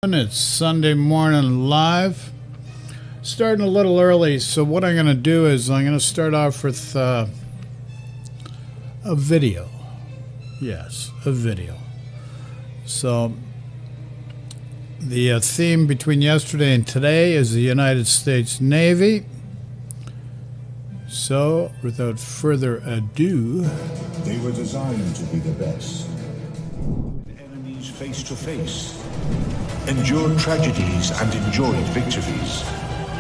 It's Sunday morning live, starting a little early. So what I'm going to do is I'm going to start off with a video. Yes, a video. So the theme between yesterday and today is the United States Navy. So without further ado, they were designed to be the best. Enemies face to face. Endured tragedies and enjoyed victories.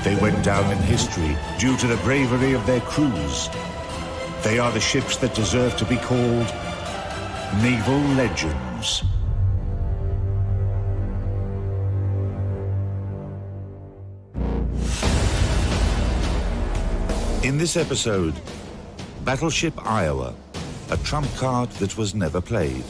They went down in history due to the bravery of their crews. They are the ships that deserve to be called naval legends. In this episode, Battleship Iowa, a trump card that was never played.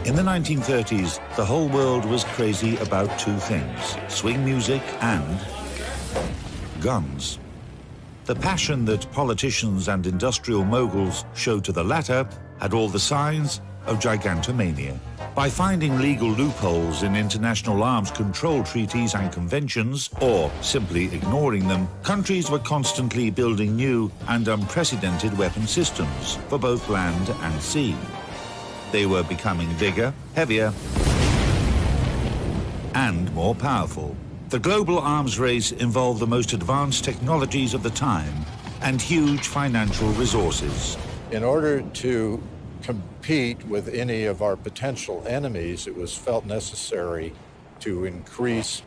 In the 1930s, the whole world was crazy about two things: swing music and guns. The passion that politicians and industrial moguls showed to the latter had all the signs of gigantomania. By finding legal loopholes in international arms control treaties and conventions, or simply ignoring them, countries were constantly building new and unprecedented weapon systems for both land and sea. They were becoming bigger, heavier, and more powerful. The global arms race involved the most advanced technologies of the time and huge financial resources. In order to compete with any of our potential enemies, it was felt necessary to increase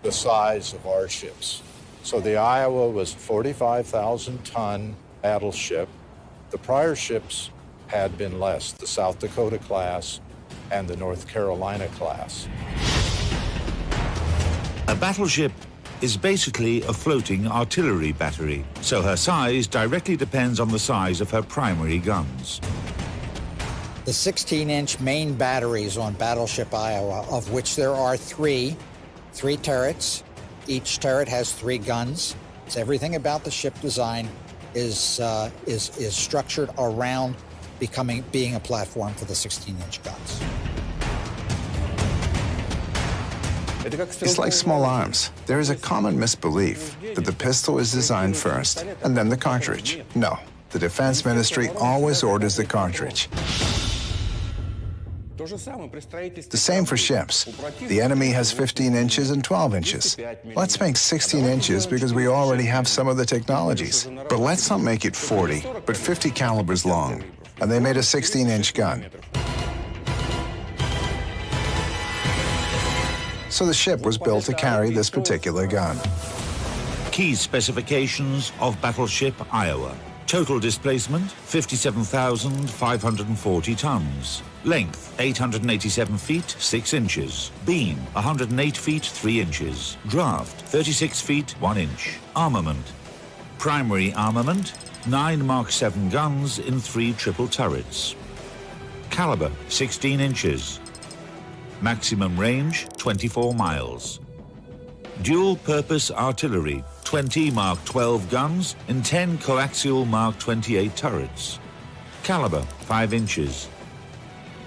the size of our ships. So the Iowa was a 45,000-ton battleship. The prior ships had been less, the South Dakota class and the North Carolina class. A battleship is basically a floating artillery battery, so her size directly depends on the size of her primary guns. The 16-inch main batteries on Battleship Iowa, of which there are three turrets. Each turret has 3 guns. So everything about the ship design is structured around being a platform for the 16-inch guns. It's like small arms. There is a common misbelief that the pistol is designed first and then the cartridge. No, the Defense Ministry always orders the cartridge. The same for ships. The enemy has 15 inches and 12 inches. Let's make 16 inches because we already have some of the technologies. But let's not make it 40, but 50 calibers long. And they made a 16-inch gun. So the ship was built to carry this particular gun. Key specifications of Battleship Iowa. Total displacement, 57,540 tons. Length, 887 feet, 6 inches. Beam, 108 feet, 3 inches. Draft, 36 feet, 1 inch. Armament. Primary armament, 9 Mark 7 guns in 3 triple turrets. Caliber, 16 inches. Maximum range, 24 miles. Dual-purpose artillery, 20 Mark 12 guns in 10 coaxial Mark 28 turrets. Caliber, 5 inches.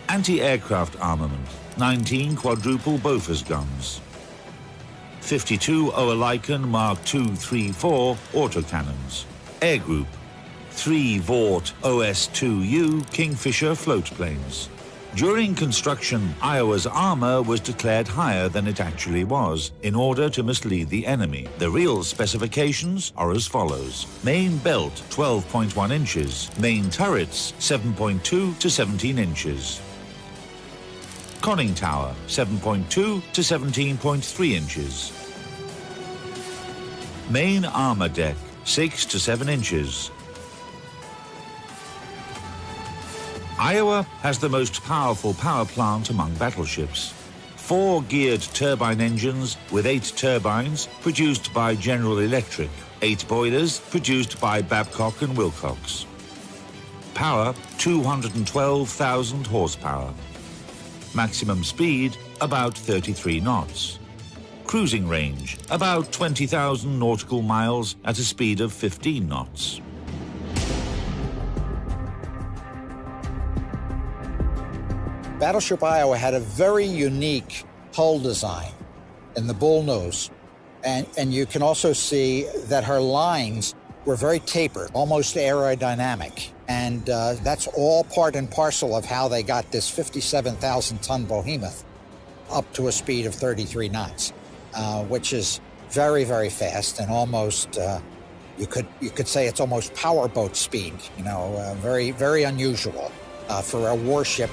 Anti-aircraft armament, 19 quadruple Bofors guns. 52 Oerlikon Mark 234 autocannons. Air group, 3 Vought OS-2U Kingfisher floatplanes. During construction, Iowa's armor was declared higher than it actually was in order to mislead the enemy. The real specifications are as follows. Main belt, 12.1 inches. Main turrets, 7.2 to 17 inches. Conning tower, 7.2 to 17.3 inches. Main armor deck, 6 to 7 inches. Iowa has the most powerful power plant among battleships. 4 geared turbine engines with 8 turbines produced by General Electric. 8 boilers produced by Babcock and Wilcox. Power, 212,000 horsepower. Maximum speed, about 33 knots. cruising range, about 20,000 nautical miles at a speed of 15 knots. Battleship Iowa had a very unique hull design in the bullnose, and you can also see that her lines were very tapered, almost aerodynamic, and that's all part and parcel of how they got this 57,000-ton behemoth up to a speed of 33 knots, which is very, very fast, and almost you could say it's almost powerboat speed. Very, very unusual for a warship.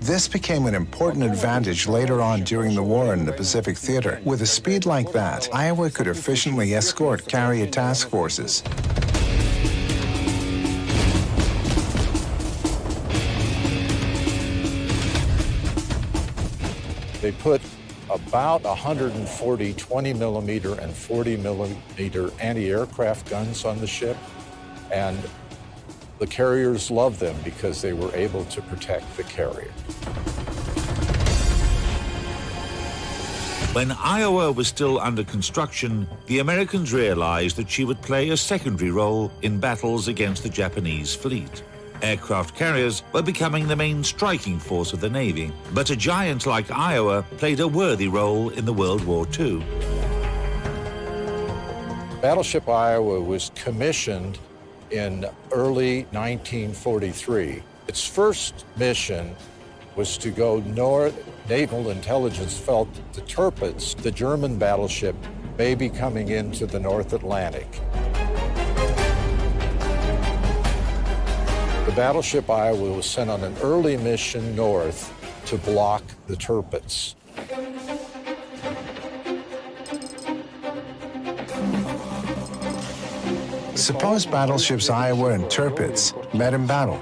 This became an important advantage later on during the war in the Pacific Theater. With a speed like that, Iowa could efficiently escort carrier task forces. They put about 140 20-millimeter and 40-millimeter anti-aircraft guns on the ship, and the carriers loved them because they were able to protect the carrier. When Iowa was still under construction, the Americans realized that she would play a secondary role in battles against the Japanese fleet. Aircraft carriers were becoming the main striking force of the Navy, but a giant like Iowa played a worthy role in the World War II. Battleship Iowa was commissioned in early 1943. Its first mission was to go north. Naval intelligence felt that the Tirpitz, the German battleship, may be coming into the North Atlantic. The battleship Iowa was sent on an early mission north to block the Tirpitz. Suppose battleships Iowa and Tirpitz met in battle.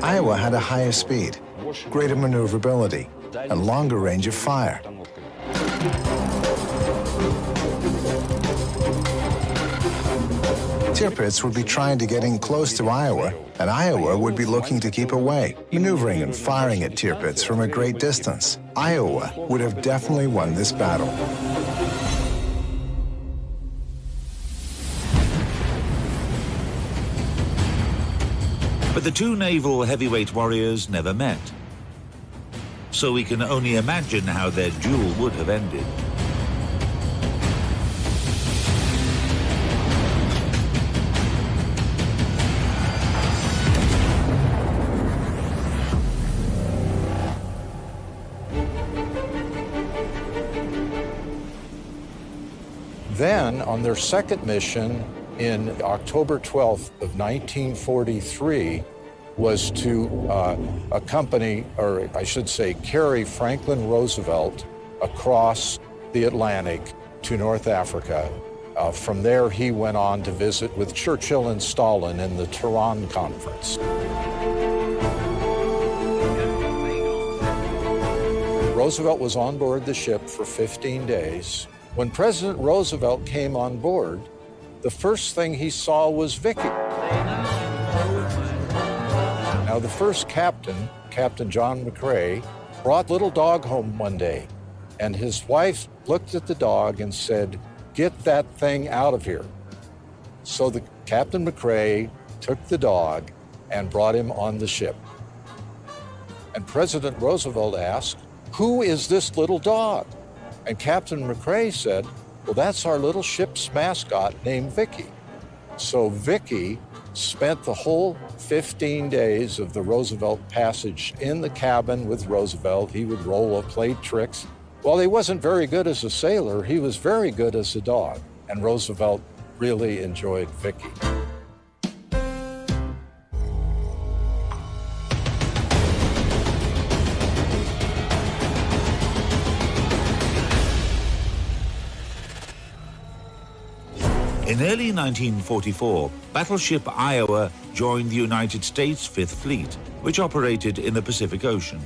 Iowa had a higher speed, greater maneuverability, and longer range of fire. Tirpitz would be trying to get in close to Iowa, and Iowa would be looking to keep away, maneuvering and firing at Tirpitz from a great distance. Iowa would have definitely won this battle. But the two naval heavyweight warriors never met. So we can only imagine how their duel would have ended. Then, on their second mission in October 12th of 1943, was to accompany, or I should say, carry Franklin Roosevelt across the Atlantic to North Africa. From there, he went on to visit with Churchill and Stalin in the Tehran Conference. Roosevelt was on board the ship for 15 days. When President Roosevelt came on board, the first thing he saw was Vicky. Now, the first captain, Captain John McCrae, brought little dog home one day, and his wife looked at the dog and said, "Get that thing out of here." So the Captain McCrae took the dog and brought him on the ship. And President Roosevelt asked, "Who is this little dog?" And Captain McCrae said, "Well, that's our little ship's mascot named Vicky." So Vicky spent the whole 15 days of the Roosevelt passage in the cabin with Roosevelt. He would roll or play tricks. While he wasn't very good as a sailor, he was very good as a dog, and Roosevelt really enjoyed Vicky. In early 1944, battleship Iowa joined the United States Fifth Fleet, which operated in the Pacific Ocean.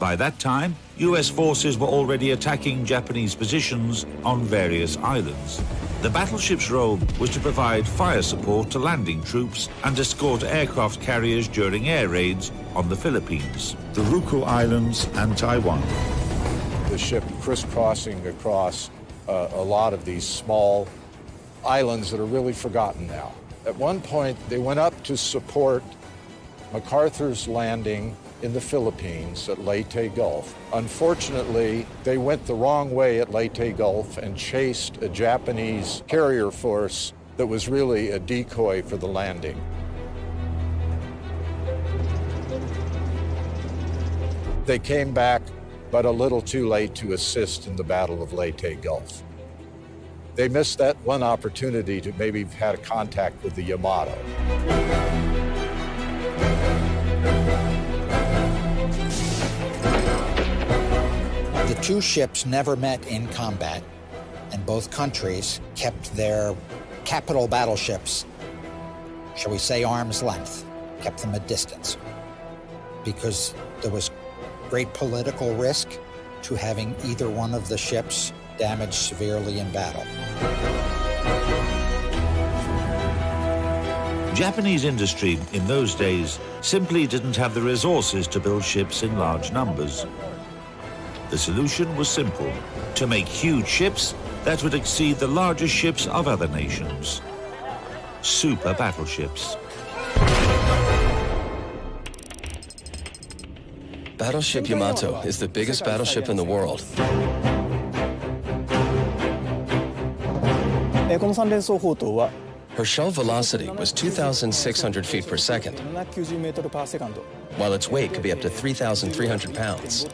By that time, US forces were already attacking Japanese positions on various islands. The battleship's role was to provide fire support to landing troops and escort aircraft carriers during air raids on the Philippines, the Ryukyu Islands and Taiwan. The ship crisscrossing across a lot of these small islands that are really forgotten now. At one point, they went up to support MacArthur's landing in the Philippines at Leyte Gulf. Unfortunately, they went the wrong way at Leyte Gulf and chased a Japanese carrier force that was really a decoy for the landing. They came back, but a little too late to assist in the Battle of Leyte Gulf. They missed that one opportunity to maybe have had a contact with the Yamato. The two ships never met in combat, and both countries kept their capital battleships, shall we say, arm's length, kept them at distance, because there was great political risk to having either one of the ships damaged severely in battle. Japanese industry in those days simply didn't have the resources to build ships in large numbers. The solution was simple: to make huge ships that would exceed the largest ships of other nations. Super battleships. Battleship Yamato is the biggest battleship in the world. Her shell velocity was 2,600 feet per second, while its weight could be up to 3,300 pounds.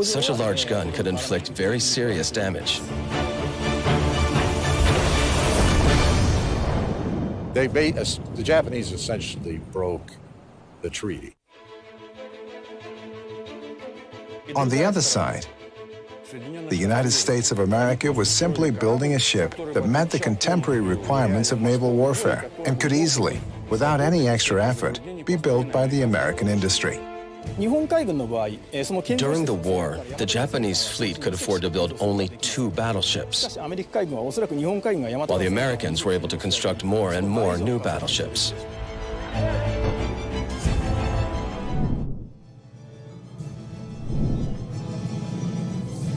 Such a large gun could inflict very serious damage. The Japanese essentially broke the treaty. On the other side, the United States of America was simply building a ship that met the contemporary requirements of naval warfare and could easily, without any extra effort, be built by the American industry. During the war, the Japanese fleet could afford to build only 2 battleships, while the Americans were able to construct more and more new battleships.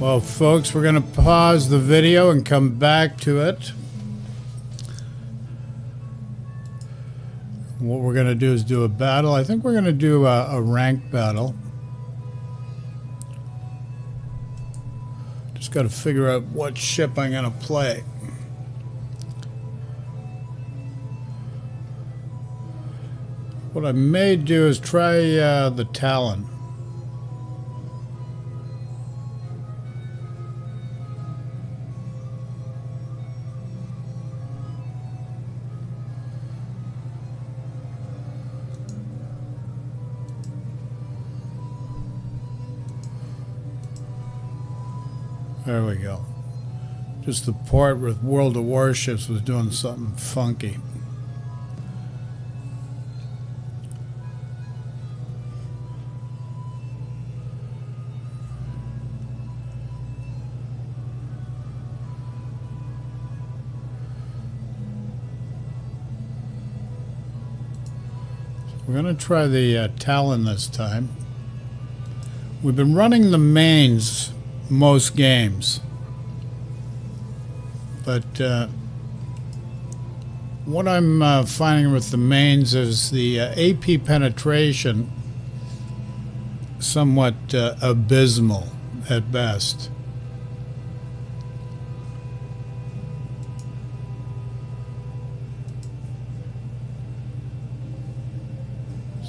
Well, folks, we're going to pause the video and come back to it. What we're going to do is do a battle. I think we're going to do a ranked battle. Just got to figure out what ship I'm going to play. What I may do is try the Talon. There we go. Just the port with World of Warships was doing something funky. We're going to try the Talon this time. We've been running the mains most games, but what I'm finding with the mains is the AP penetration somewhat abysmal at best.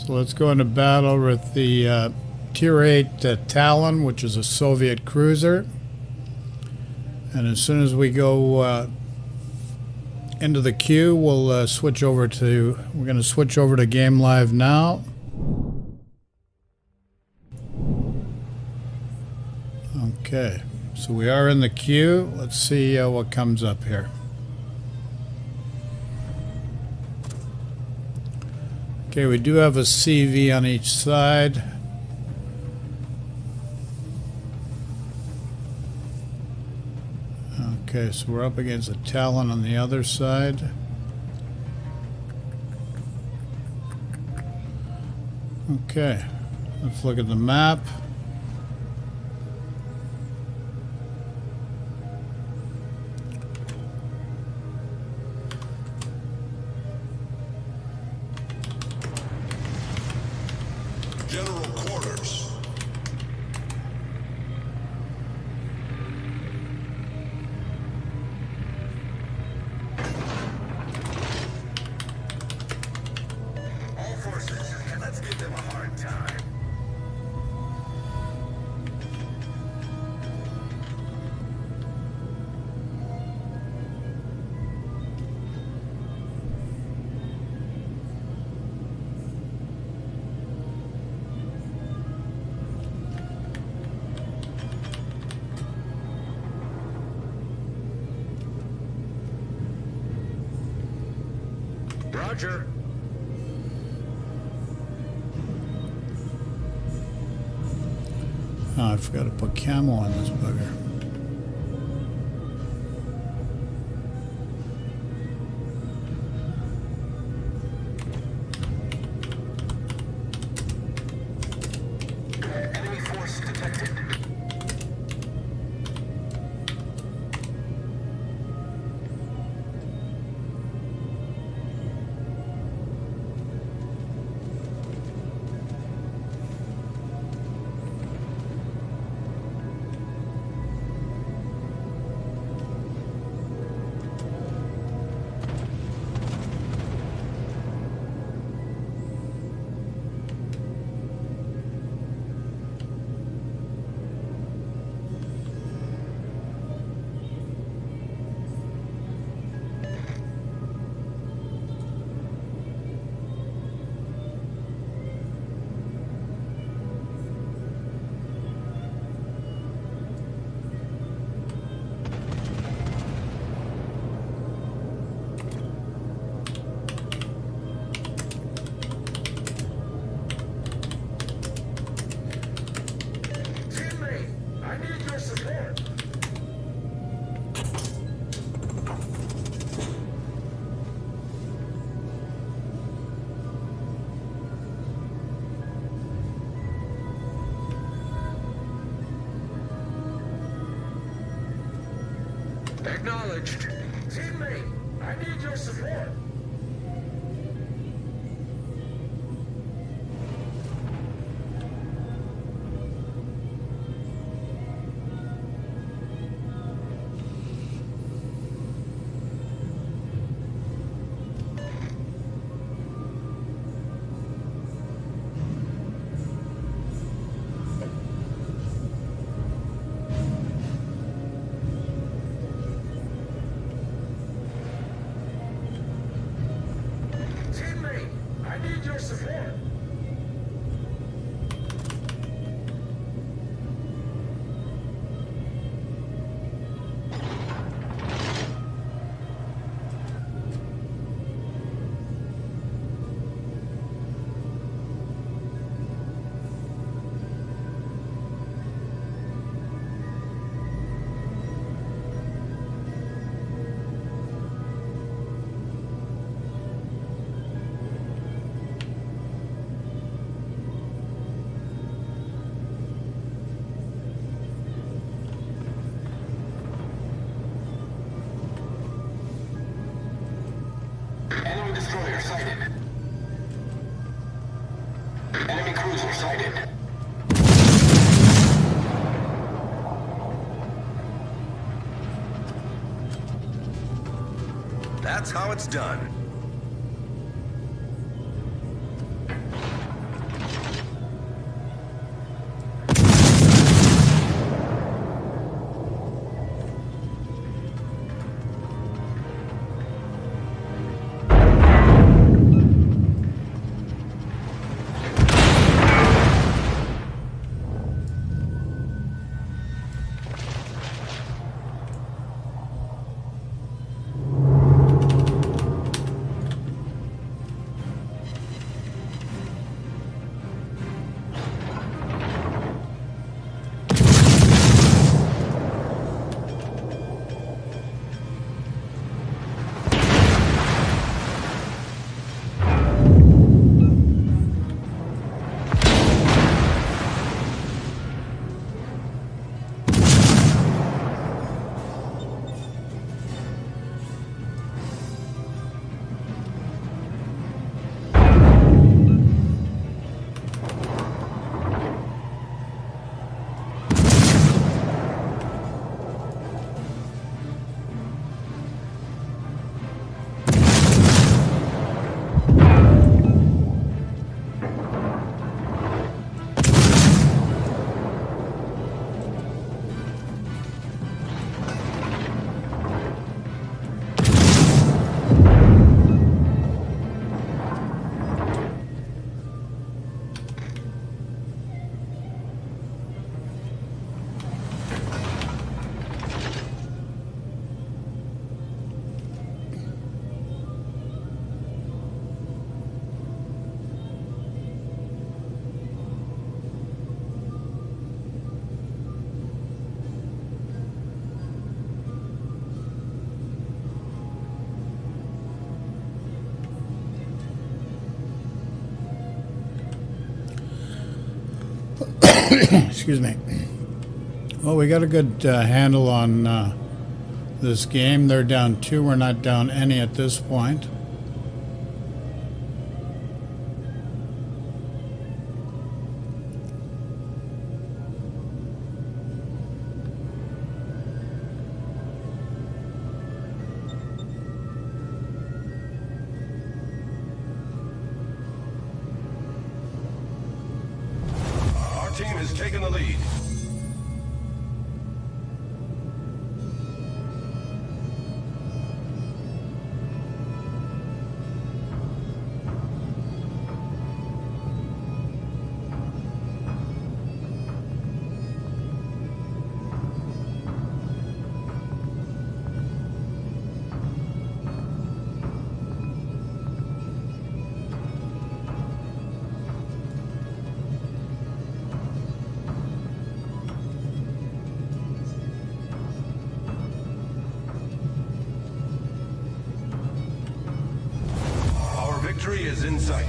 So let's go into battle with the Tier 8 Talon, which is a Soviet cruiser. And as soon as we go into the queue, we'll switch over to, we're going to switch over to Game Live now. Okay, so we are in the queue. Let's see what comes up here. Okay, we do have a CV on each side. Okay, so we're up against a Talon on the other side. Okay, let's look at the map. General quarters. All forces, let's give them a hard time. Roger. Oh, I forgot to put camo on this bugger. Enemy force detected. Teammate, I need your support. Acknowledged. Teammate, I need your support. Teammate, I need your support. Enemy destroyer sighted. Enemy cruiser sighted. That's how it's done. Excuse me. Well, we got a good handle on this game. They're down 2. We're not down any at this point. Our team has taken the lead. Our victory is in sight.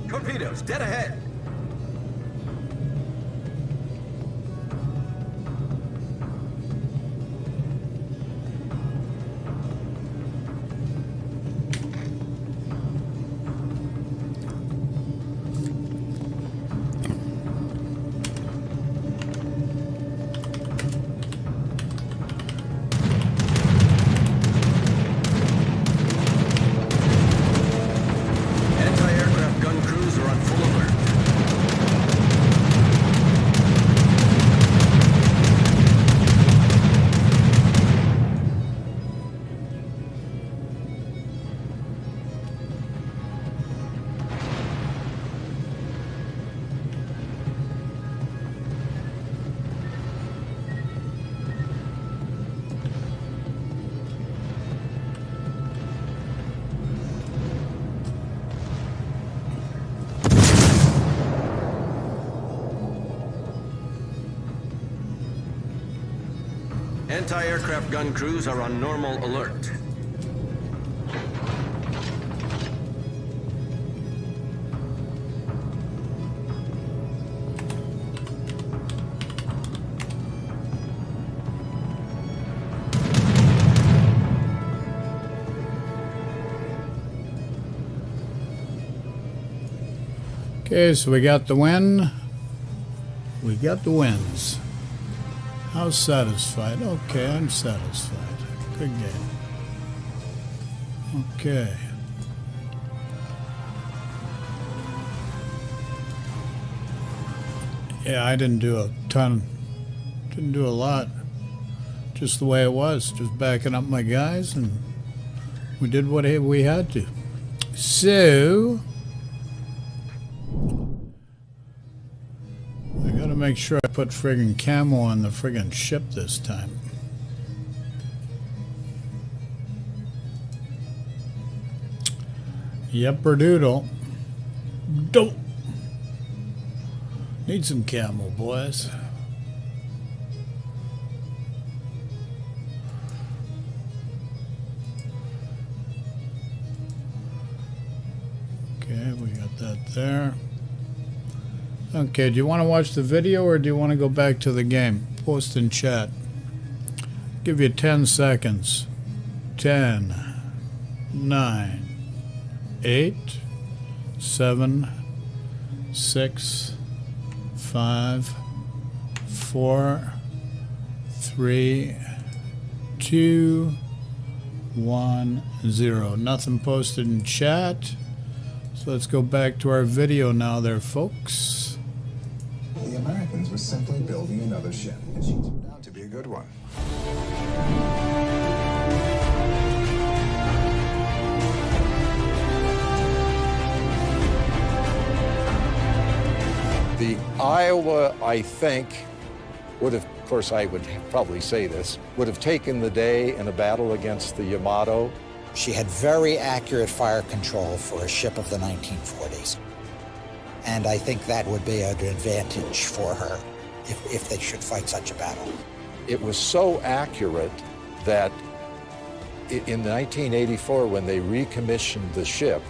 Torpedoes, dead ahead. Anti-aircraft gun crews are on full alert. Anti-aircraft gun crews are on normal alert. Okay, so we got the win. We got the wins. How satisfied? Okay, I'm satisfied. Good game. Okay. Yeah, I didn't do a ton. Didn't do a lot. Just the way it was. Just backing up my guys, and we did what we had to. So I gotta make sure I put friggin' camo on the friggin' ship this time. Yepper doodle. Don't need some camo, boys. Okay, we got that there. Okay, do you want to watch the video or do you want to go back to the game? Post in chat. Give you 10 seconds. 10, 9, 8, 7, 6, 5, 4, 3, 2, 1, 0. Nothing posted in chat. So let's go back to our video now there, folks. The Americans were simply building another ship, and she turned out to be a good one. The Iowa, I think, would have, of course I would probably say this, would have taken the day in a battle against the Yamato. She had very accurate fire control for a ship of the 1940s. And I think that would be an advantage for her if they should fight such a battle. It was so accurate that in 1984, when they recommissioned the ship,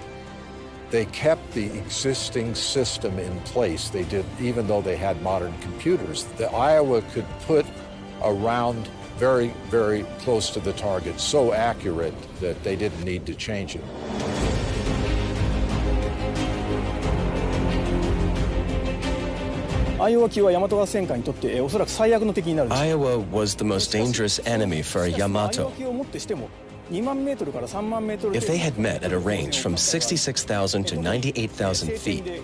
they kept the existing system in place. They did, even though they had modern computers. The Iowa could put a round very, very close to the target, so accurate that they didn't need to change it. Iowa was the most dangerous enemy for Yamato. If they had met at a range from 66,000 to 98,000 feet,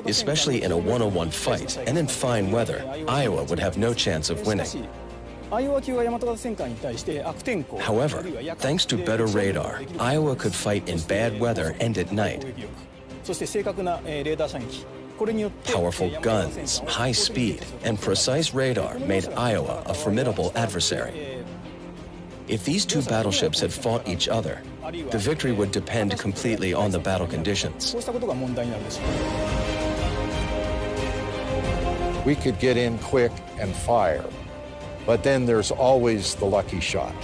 especially in a one-on-one fight and in fine weather, Iowa would have no chance of winning. However, thanks to better radar, Iowa could fight in bad weather and at night. Powerful guns, high speed, and precise radar made Iowa a formidable adversary. If these two battleships had fought each other, the victory would depend completely on the battle conditions. We could get in quick and fire, but then there's always the lucky shot.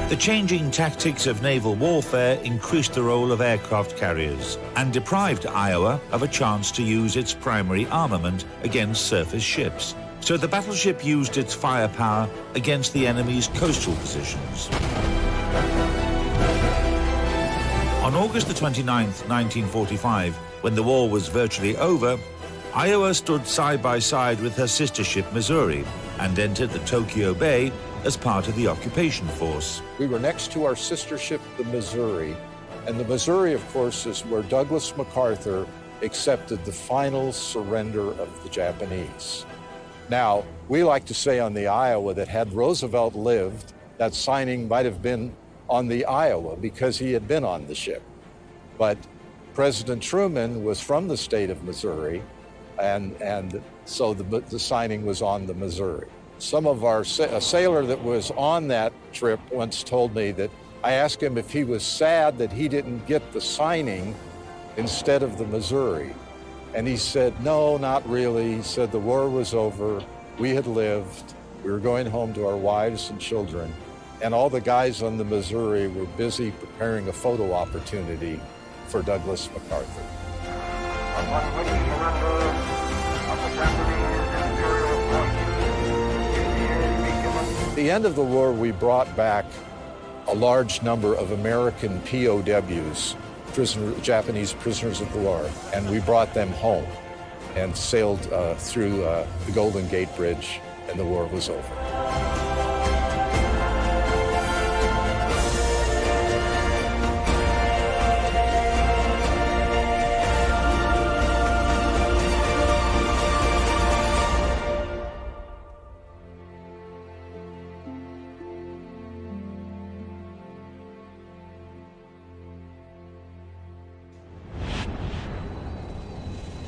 The changing tactics of naval warfare increased the role of aircraft carriers and deprived Iowa of a chance to use its primary armament against surface ships. So the battleship used its firepower against the enemy's coastal positions. On August the 29th, 1945, when the war was virtually over, Iowa stood side by side with her sister ship Missouri and entered the Tokyo Bay as part of the occupation force. We were next to our sister ship, the Missouri, and the Missouri, of course, is where Douglas MacArthur accepted the final surrender of the Japanese. Now, we like to say on the Iowa that had Roosevelt lived, that signing might have been on the Iowa because he had been on the ship. But President Truman was from the state of Missouri, and so the signing was on the Missouri. Some of a sailor that was on that trip once told me that I asked him if he was sad that he didn't get the signing instead of the Missouri. And he said, no, not really. He said the war was over, we had lived, we were going home to our wives and children, and all the guys on the Missouri were busy preparing a photo opportunity for Douglas MacArthur. Upon witness surrender of the Japanese Imperial forces, At the end of the war, we brought back a large number of American POWs, Japanese prisoners of war, and we brought them home and sailed through the Golden Gate Bridge, and the war was over.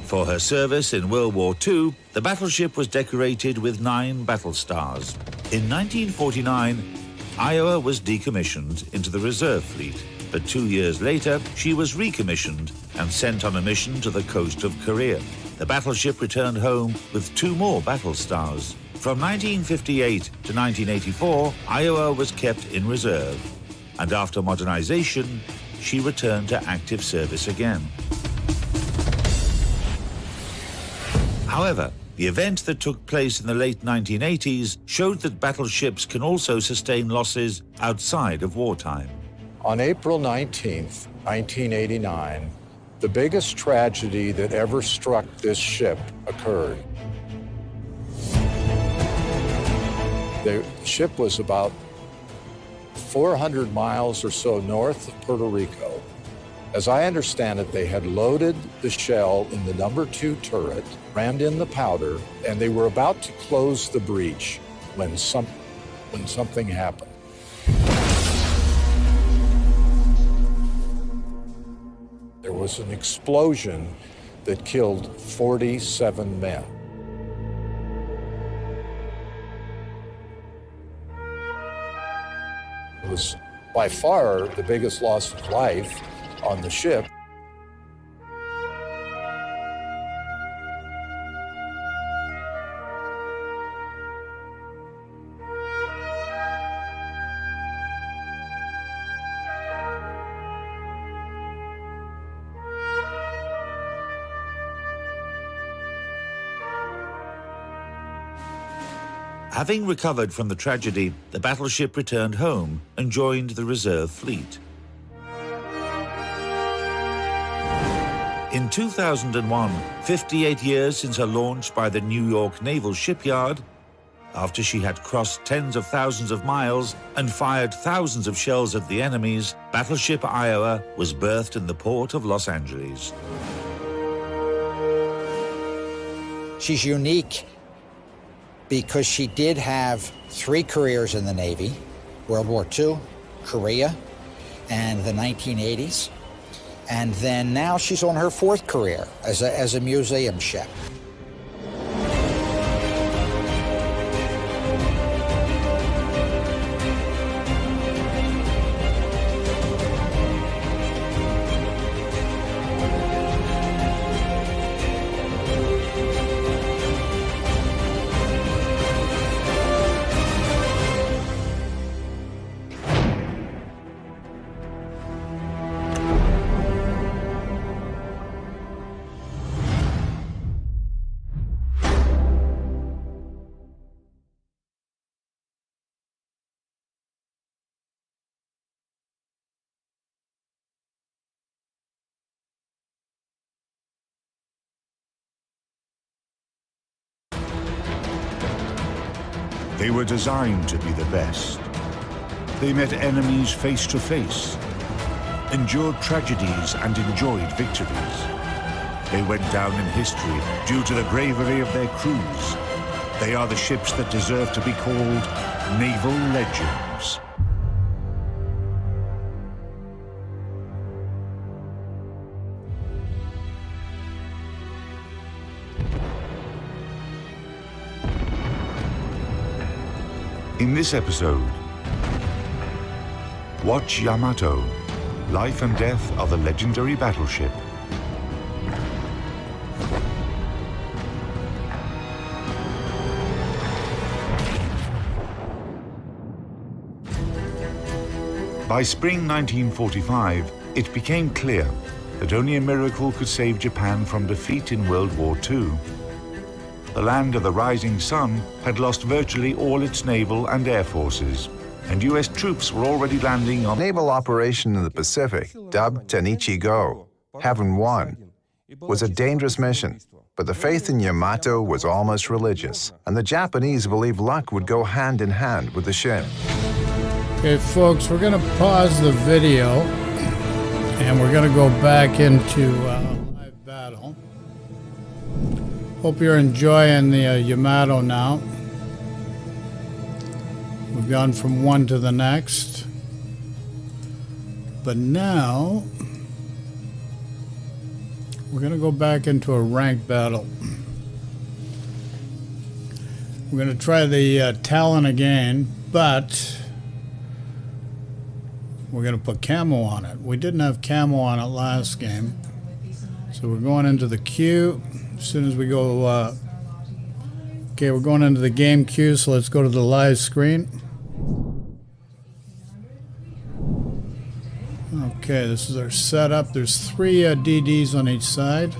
For her service in World War II, the battleship was decorated with 9 battle stars. In 1949, Iowa was decommissioned into the reserve fleet, but 2 years later, she was recommissioned and sent on a mission to the coast of Korea. The battleship returned home with 2 more battle stars. From 1958 to 1984, Iowa was kept in reserve, and after modernization, she returned to active service again. However, the event that took place in the late 1980s showed that battleships can also sustain losses outside of wartime. On April 19th, 1989, the biggest tragedy that ever struck this ship occurred. The ship was about 400 miles or so north of Puerto Rico. As I understand it, they had loaded the shell in the number 2 turret, rammed in the powder, and they were about to close the breach when something happened. There was was an explosion that killed 47 men. It was by far the biggest loss of life on the ship. Having recovered from the tragedy, the battleship returned home and joined the reserve fleet. In 2001, 58 years since her launch by the New York Naval Shipyard, after she had crossed tens of thousands of miles and fired thousands of shells at the enemies, Battleship Iowa was berthed in the port of Los Angeles. She's unique because she did have 3 careers in the Navy: World War II, Korea, and the 1980s. And then now she's on her 4th career as a museum ship. They were designed to be the best. They met enemies face to face, endured tragedies and enjoyed victories. They went down in history due to the bravery of their crews. They are the ships that deserve to be called naval legends. In this episode, watch Yamato, life and death of the legendary battleship. By spring 1945, it became clear that only a miracle could save Japan from defeat in World War II. The land of the rising sun had lost virtually all its naval and air forces, and US troops were already landing on Naval operation in the Pacific, dubbed Tenichi Go, Heaven Won, was a dangerous mission, but the faith in Yamato was almost religious, and the Japanese believed luck would go hand in hand with the ship. Okay, folks, we're going to pause the video, and we're going to go back into live battle. Hope you're enjoying the Yamato now. We've gone from one to the next. But now, we're going to go back into a ranked battle. We're going to try the Talon again, but we're going to put camo on it. We didn't have camo on it last game. So we're going into the queue. As soon as we go, okay, we're going into the game queue, so let's go to the live screen. Okay, this is our setup. There's 3 DDs on each side.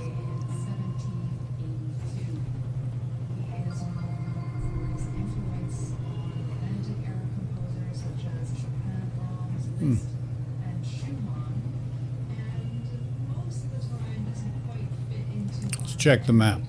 Let's check the map.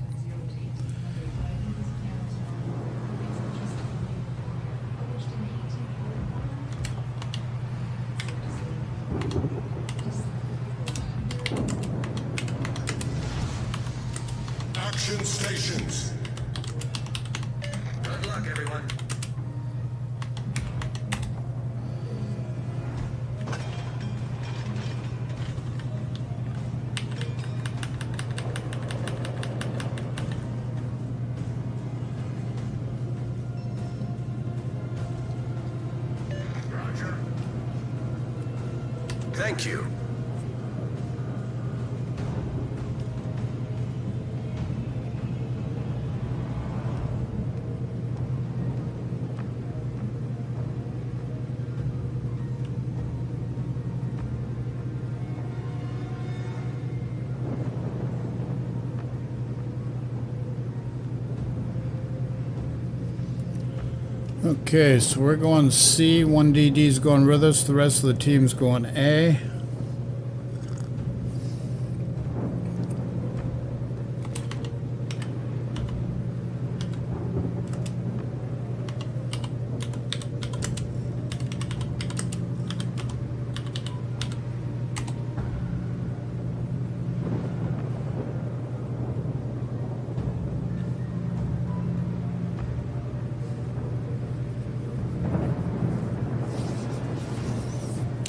Action stations. Good luck, everyone. Thank you. Okay, so we're going C. 1DD's going with us. The rest of the team's going A.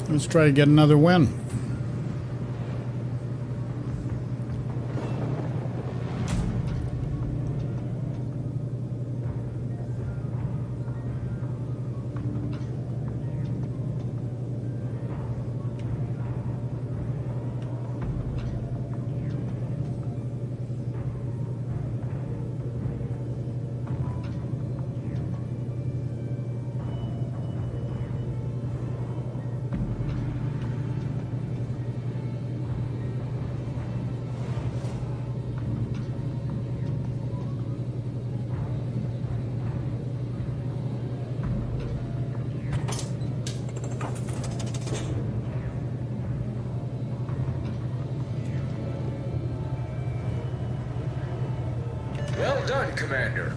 Let's try to get another win. Well done, Commander.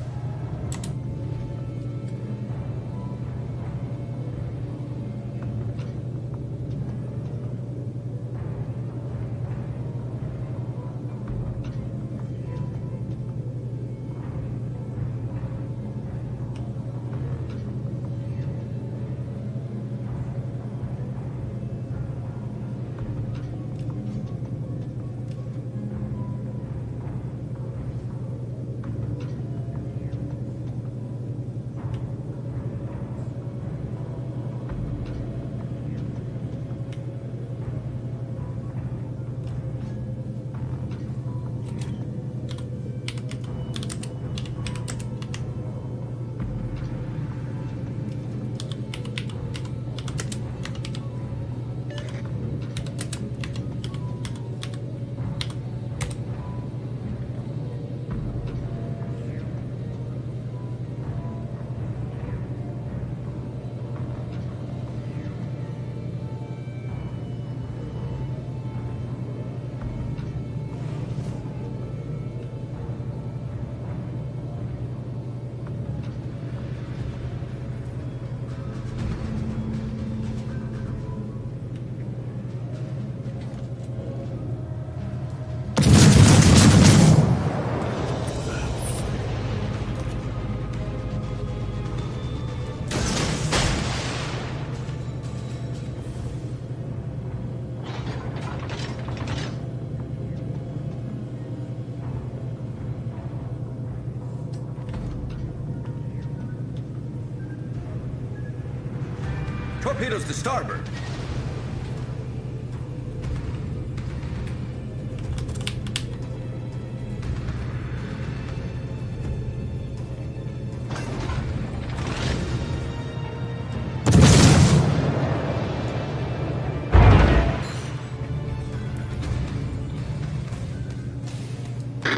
Torpedoes to starboard.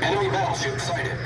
Enemy battleship sighted.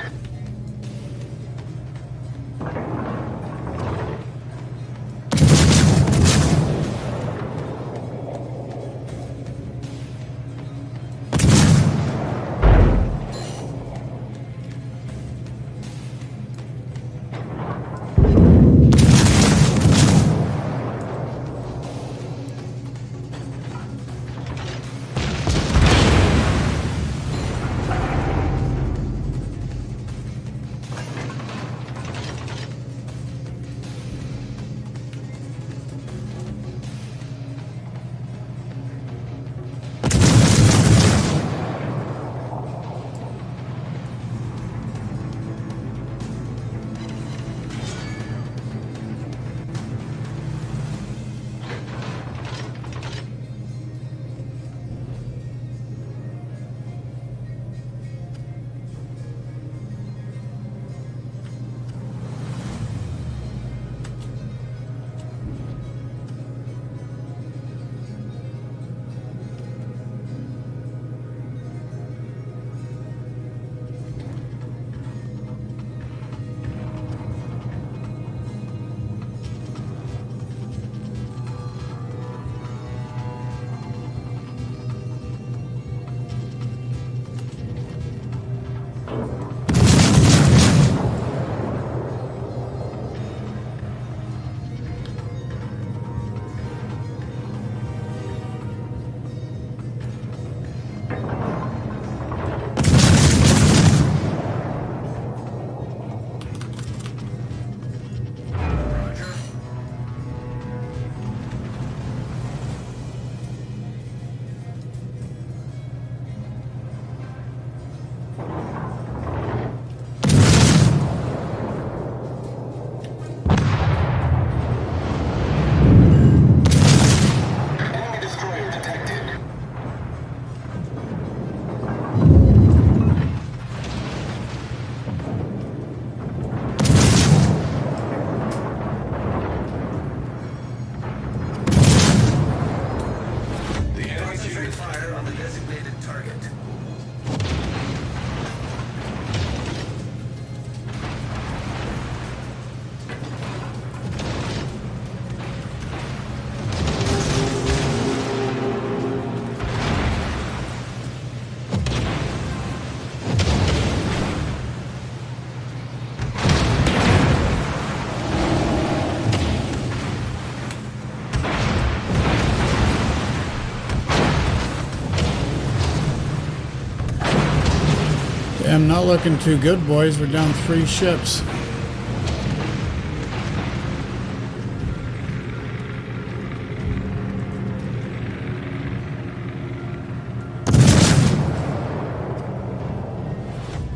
not looking too good, boys. We're down 3 ships.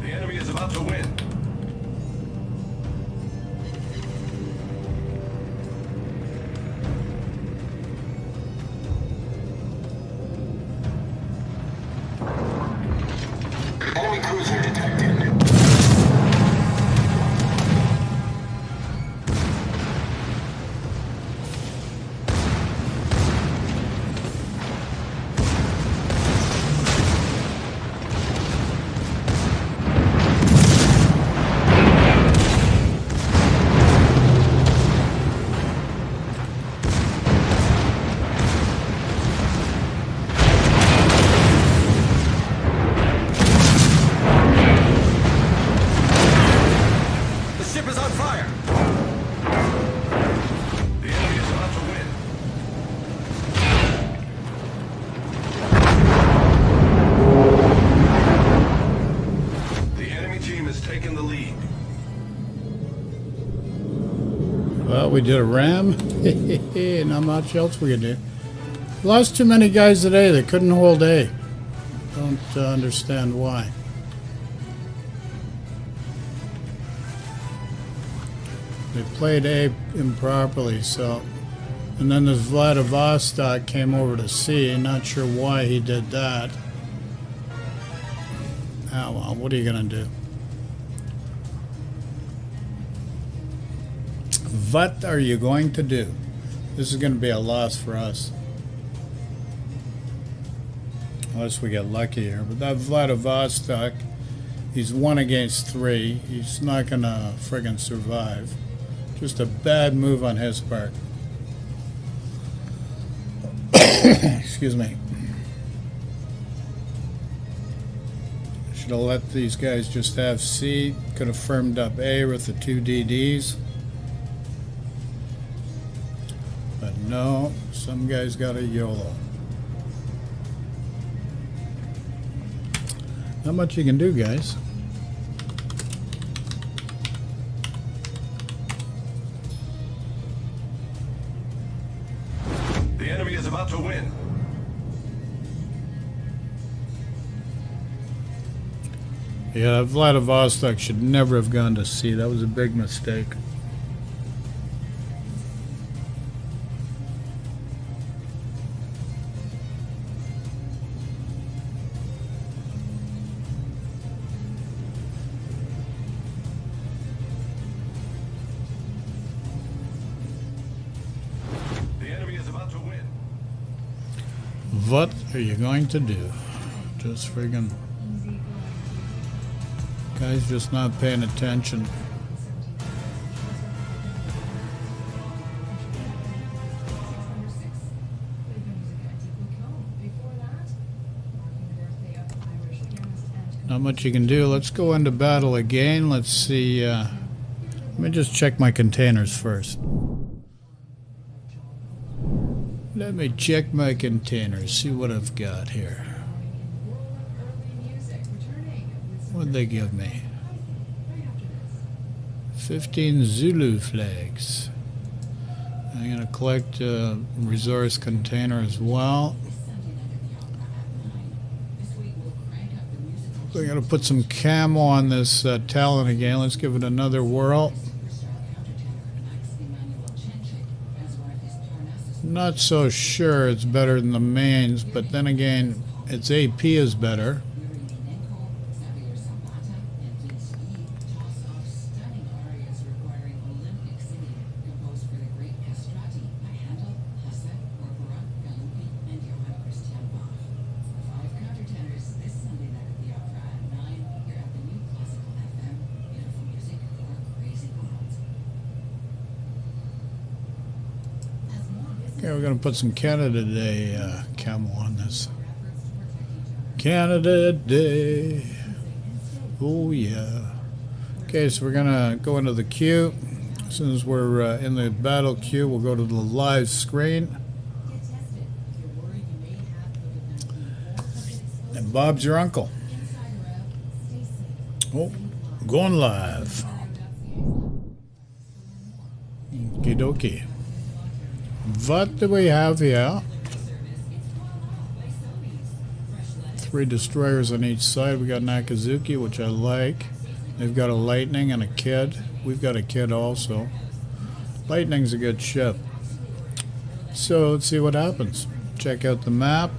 The enemy is about to win. Enemy cruiser detected. The ship is on fire. The enemy is about to win. The enemy team has taken the lead. Well, we did a ram. Not much else we could do. Lost too many guys today. They couldn't hold A. Don't understand why. They played A improperly, so. And then this Vladivostok came over to C. Not sure why he did that. Oh well, what are you gonna do? What are you going to do? This is gonna be a loss for us. Unless we get lucky here. But that Vladivostok, he's 1 against 3. He's not gonna friggin' survive. Just a bad move on his part. Excuse me. Should have let these guys just have C. Could have firmed up A with the 2 DDs. But no, some guys got a YOLO. Not much you can do, guys. The enemy is about to win. Yeah, Vladivostok should never have gone to C. That was a big mistake. The enemy is about to win. What are you going to do? Just friggin' guys just not paying attention. Not much you can do. Let's go into battle again. Let's see. Let me just check my containers first. Let me check my containers, see what I've got here. What'd they give me? 15 Zulu flags. I'm going to collect a resource container as well. We're going to put some camo on this Talon again. Let's give it another whirl. Not so sure it's better than the mains, but then again, its AP is better. Okay, we're going to put some Canada Day camo on this. Canada Day. Oh, yeah. Okay, so we're going to go into the queue. As soon as we're in the battle queue, we'll go to the live screen. And Bob's your uncle. Oh, going live. Okie dokie. What do we have here? 3 destroyers on each side. We got Nakazuki, which I like. They've got a Lightning and a Kid. We've got a Kid also. Lightning's a good ship. So let's see what happens. Check out the map.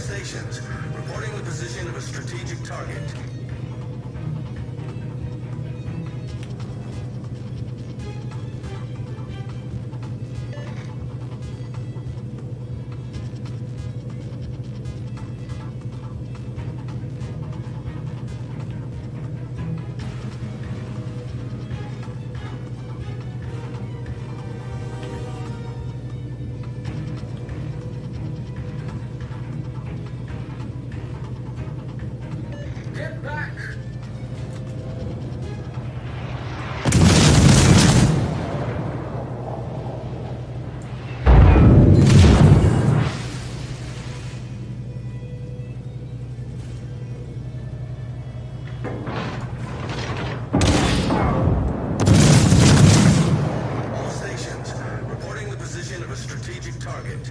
Stations, reporting the position of a strategic target. Get back! All stations, reporting the position of a strategic target.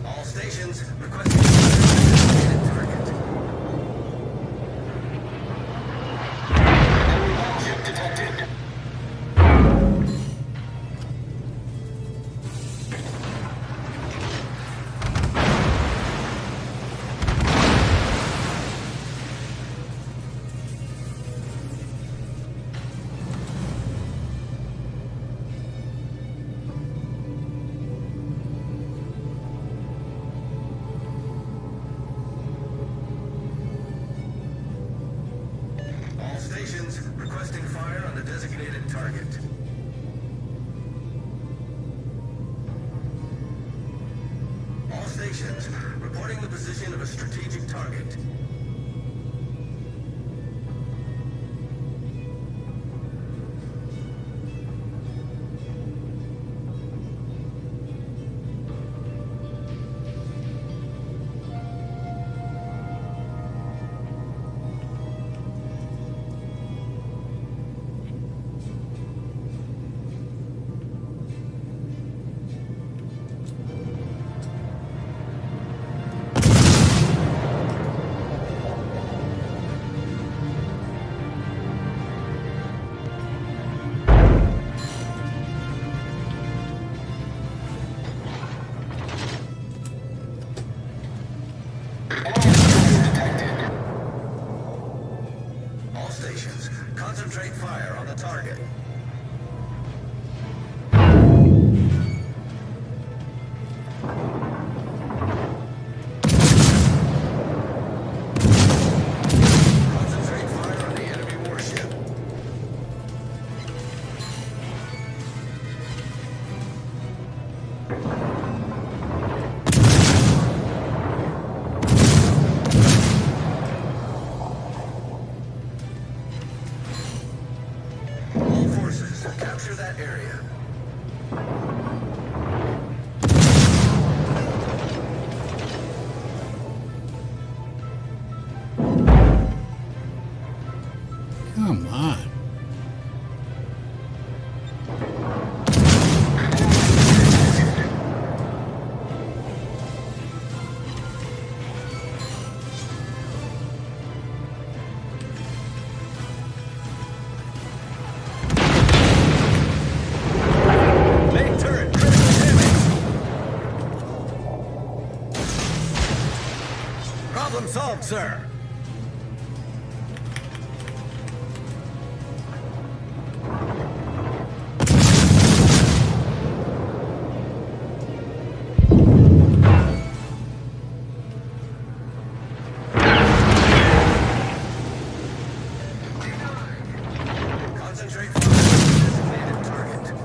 All stations, requesting target. Enemy battleship detected. designated target. All stations reporting the position of a strategic target. All stations, concentrate fire on the target. Concentrate fire on the enemy warship. All forces, capture that area. Come on. Main turret, critical damage. Problem solved, sir. Concentrate fire on the designated target.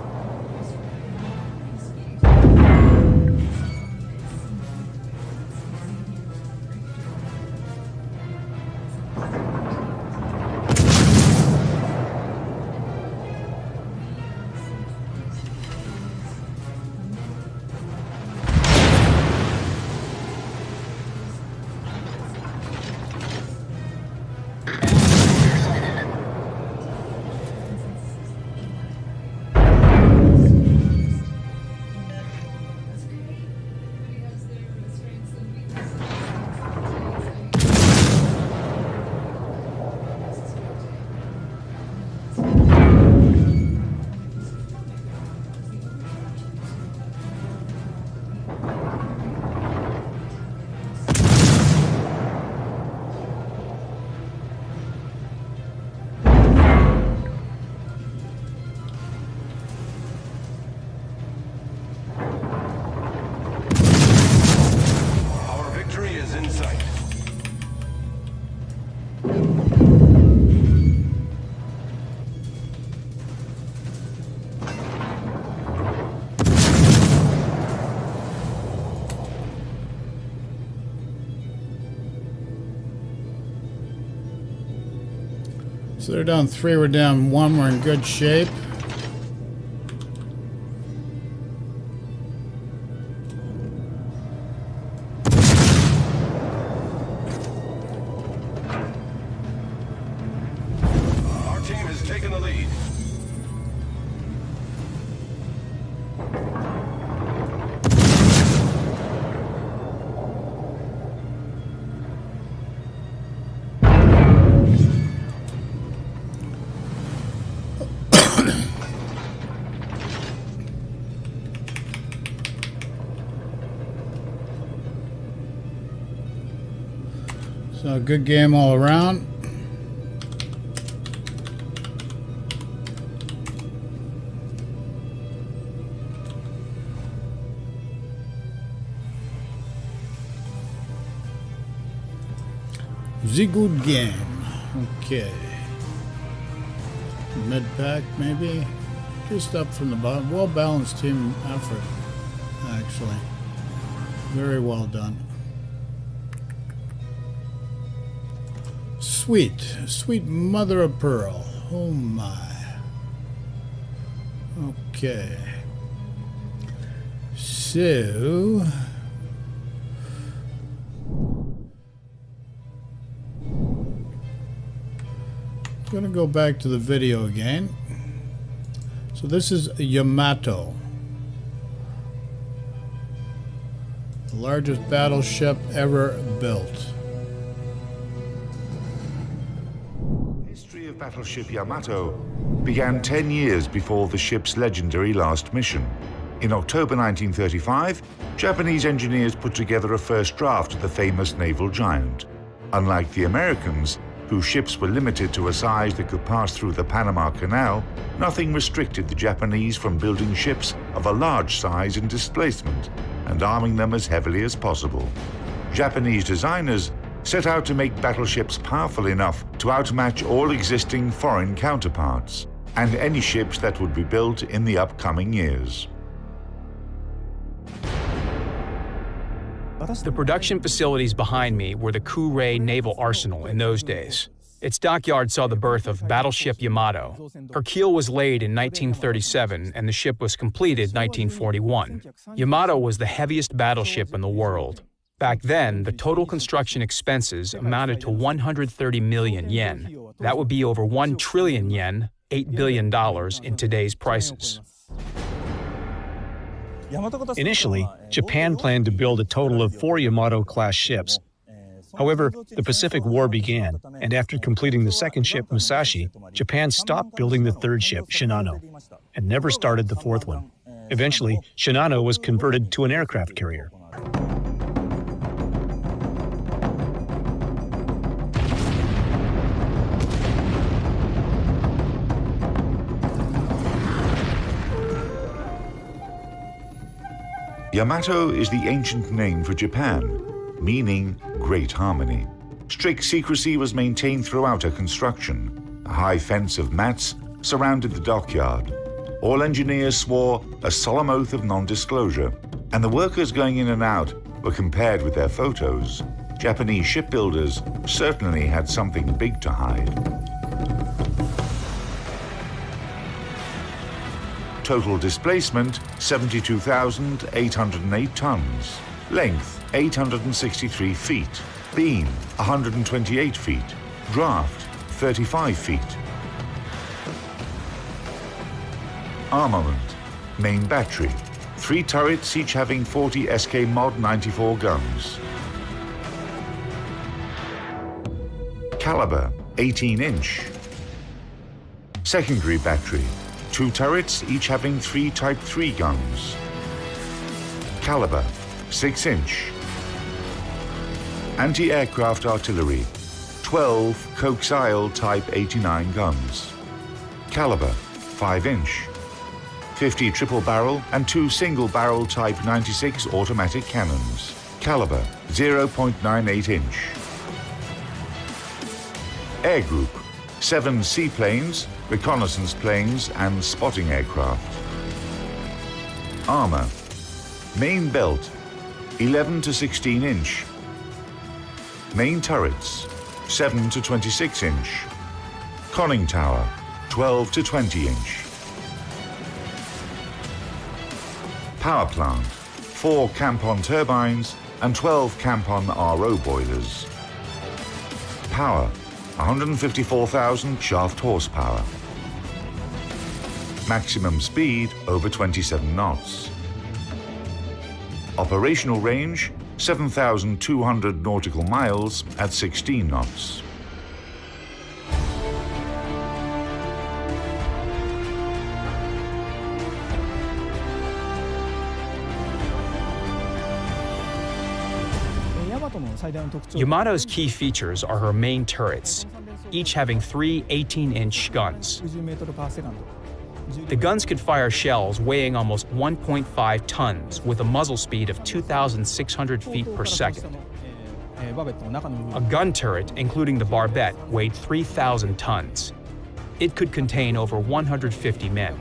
Our victory is in sight. So they're down 3, we're down 1, we're in good shape. Our team has taken the lead. So good game all around. The good game. Okay. Mid-pack, maybe? Just up from the bottom. Well-balanced team effort, actually. Very well done. Sweet. Sweet mother of pearl. Oh, my. Okay. So... I'm going to go back to the video again. So this is Yamato. The largest battleship ever built. The history of battleship Yamato began 10 years before the ship's legendary last mission. In October 1935, Japanese engineers put together a first draft of the famous naval giant. Unlike the Americans, whose ships were limited to a size that could pass through the Panama Canal, nothing restricted the Japanese from building ships of a large size and displacement and arming them as heavily as possible. Japanese designers set out to make battleships powerful enough to outmatch all existing foreign counterparts and any ships that would be built in the upcoming years. The production facilities behind me were the Kure Naval Arsenal in those days. Its dockyard saw the birth of battleship Yamato. Her keel was laid in 1937 and the ship was completed in 1941. Yamato was the heaviest battleship in the world. Back then, the total construction expenses amounted to 130 million yen. That would be over 1 trillion yen, $8 billion in today's prices. Initially, Japan planned to build a total of 4 Yamato-class ships. However, the Pacific War began, and after completing the second ship, Musashi, Japan stopped building the third ship, Shinano, and never started the fourth one. Eventually, Shinano was converted to an aircraft carrier. Yamato is the ancient name for Japan, meaning Great Harmony. Strict secrecy was maintained throughout her construction. A high fence of mats surrounded the dockyard. All engineers swore a solemn oath of non-disclosure, and the workers going in and out were compared with their photos. Japanese shipbuilders certainly had something big to hide. Total displacement, 72,808 tons. Length, 863 feet. Beam, 128 feet. Draft, 35 feet. Armament, main battery. 3 turrets, each having 40 SK Mod 94 guns. Caliber, 18-inch. Secondary battery. 2 turrets, each having 3 Type 3 guns. Caliber, 6-inch. Anti-aircraft artillery, 12 coaxial Type 89 guns. Caliber, 5-inch. 50 triple-barrel and 2 single-barrel Type 96 automatic cannons. Caliber, 0.98-inch. Air group, 7 seaplanes, reconnaissance planes and spotting aircraft. Armor. Main belt, 11 to 16-inch. Main turrets, 7 to 26-inch. Conning tower, 12 to 20-inch. Power plant, 4 Campon turbines and 12 Campon RO boilers. Power, 154,000 shaft horsepower. Maximum speed over 27 knots. Operational range 7,200 nautical miles at 16 knots. Yamato's key features are her main turrets, each having 3 18-inch guns. The guns could fire shells weighing almost 1.5 tons with a muzzle speed of 2,600 feet per second. A gun turret, including the barbette, weighed 3,000 tons. It could contain over 150 men.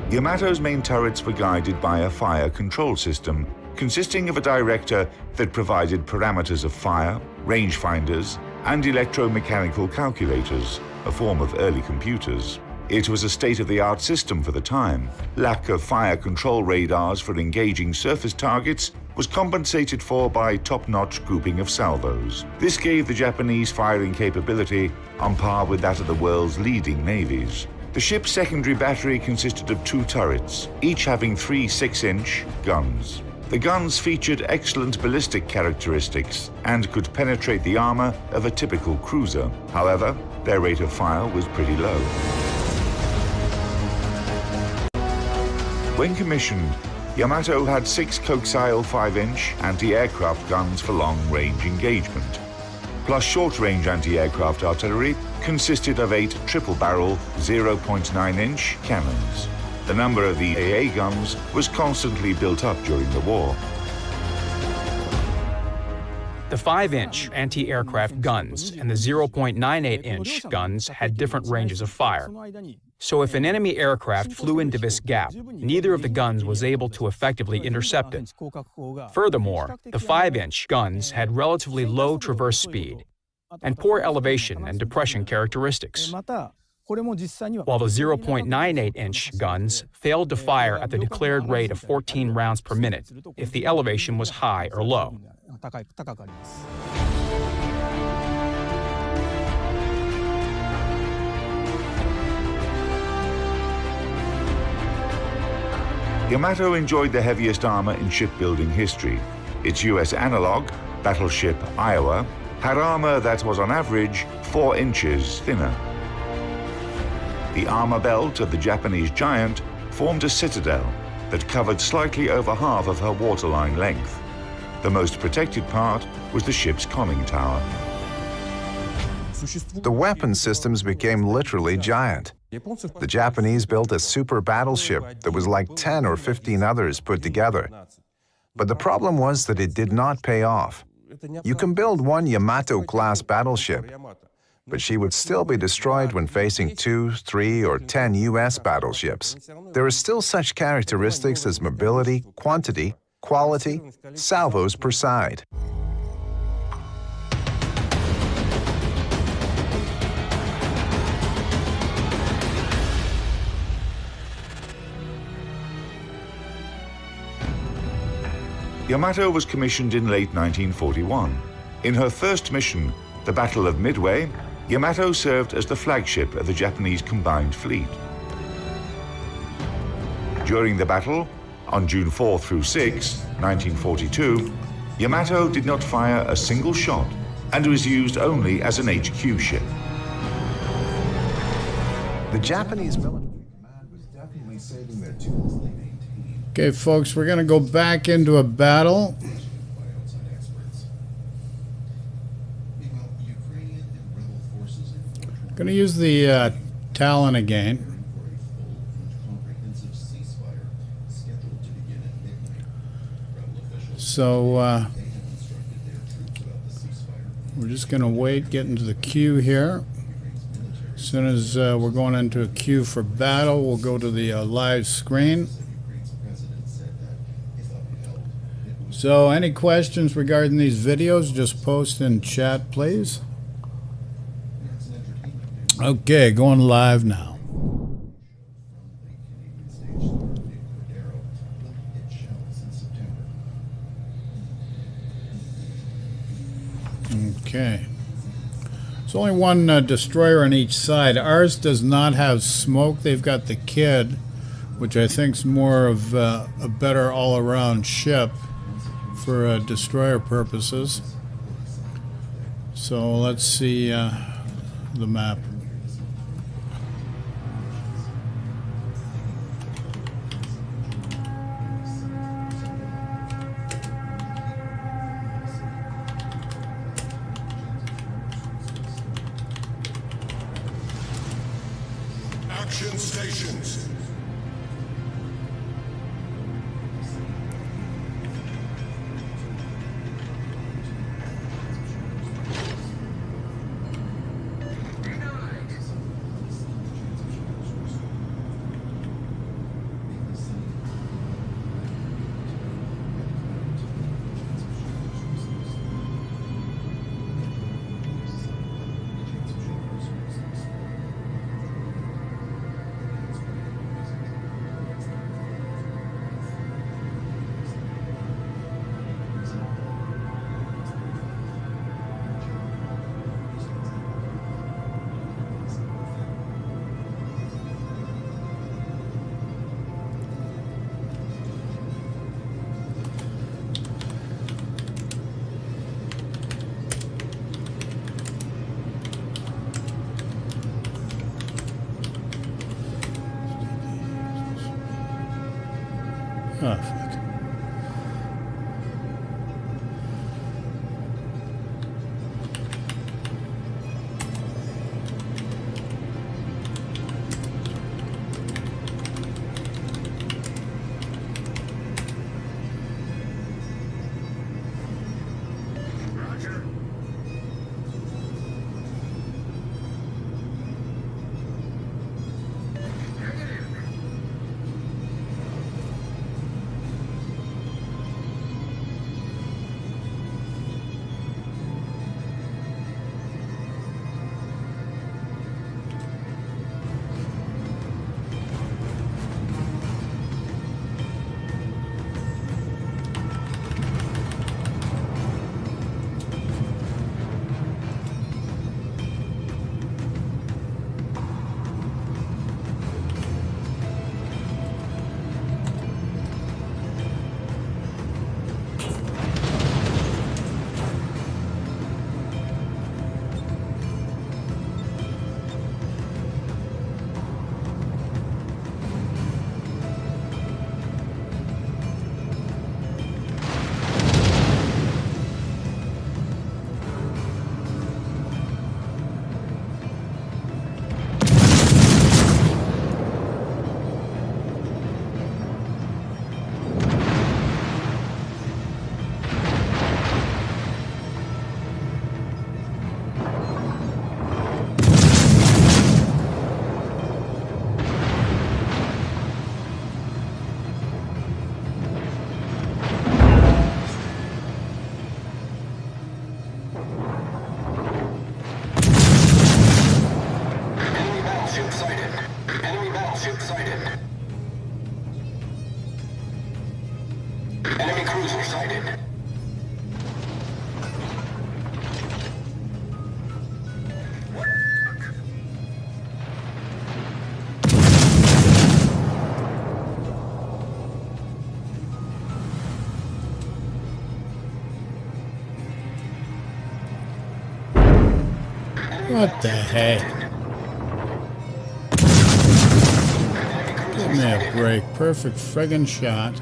Yamato's main turrets were guided by a fire control system consisting of a director that provided parameters of fire, rangefinders, and electromechanical calculators, a form of early computers. It was a state-of-the-art system for the time. Lack of fire control radars for engaging surface targets was compensated for by top-notch grouping of salvos. This gave the Japanese firing capability on par with that of the world's leading navies. The ship's secondary battery consisted of 2 turrets, each having 3 6-inch guns. The guns featured excellent ballistic characteristics and could penetrate the armor of a typical cruiser. However, their rate of fire was pretty low. When commissioned, Yamato had 6 coaxial 5-inch anti-aircraft guns for long-range engagement, plus short-range anti-aircraft artillery consisted of 8 triple-barrel 0.9-inch cannons. The number of the AA guns was constantly built up during the war. The 5-inch anti-aircraft guns and the 0.98-inch guns had different ranges of fire. So if an enemy aircraft flew into this gap, neither of the guns was able to effectively intercept it. Furthermore, the 5-inch guns had relatively low traverse speed and poor elevation and depression characteristics, while the 0.98-inch guns failed to fire at the declared rate of 14 rounds per minute if the elevation was high or low. Yamato enjoyed the heaviest armor in shipbuilding history. Its US analog, battleship Iowa, had armor that was on average 4 inches thinner. The armor belt of the Japanese Giant formed a citadel that covered slightly over half of her waterline length. The most protected part was the ship's conning tower. The weapon systems became literally giant. The Japanese built a super battleship that was like 10 or 15 others put together. But the problem was that it did not pay off. You can build one Yamato-class battleship, but she would still be destroyed when facing 2, 3, or 10 US battleships. There are still such characteristics as mobility, quantity, quality, salvos per side. Yamato was commissioned in late 1941. In her first mission, the Battle of Midway, Yamato served as the flagship of the Japanese combined fleet. During the battle, on June 4 through 6, 1942, Yamato did not fire a single shot and was used only as an HQ ship. The Japanese military command was definitely saving their tools. Okay, folks, we're going to go back into a battle. Going to use the Talon again. So we're just going to wait, get into the queue here. As soon as we're going into a queue for battle, we'll go to the live screen. So any questions regarding these videos, just post in chat, please. Okay, going live now. Okay. There's only one destroyer on each side. Ours does not have smoke. They've got the Kid, which I think is more of a better all-around ship for destroyer purposes. So let's see the map. Action stations. Oh, fuck. Enemy cruiser sighted. What the heck? Give me a break. Perfect friggin' shot.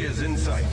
is in sight.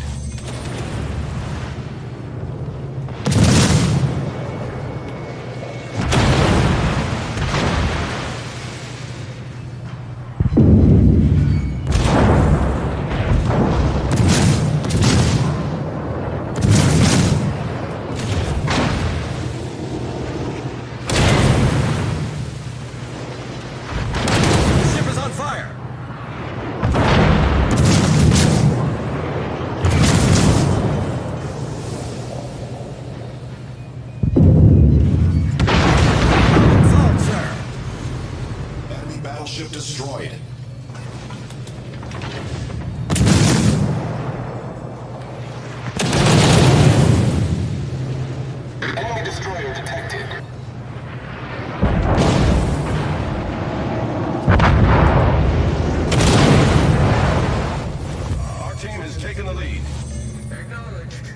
Battleship destroyed. Enemy destroyer detected. Our team has taken the lead. Acknowledged.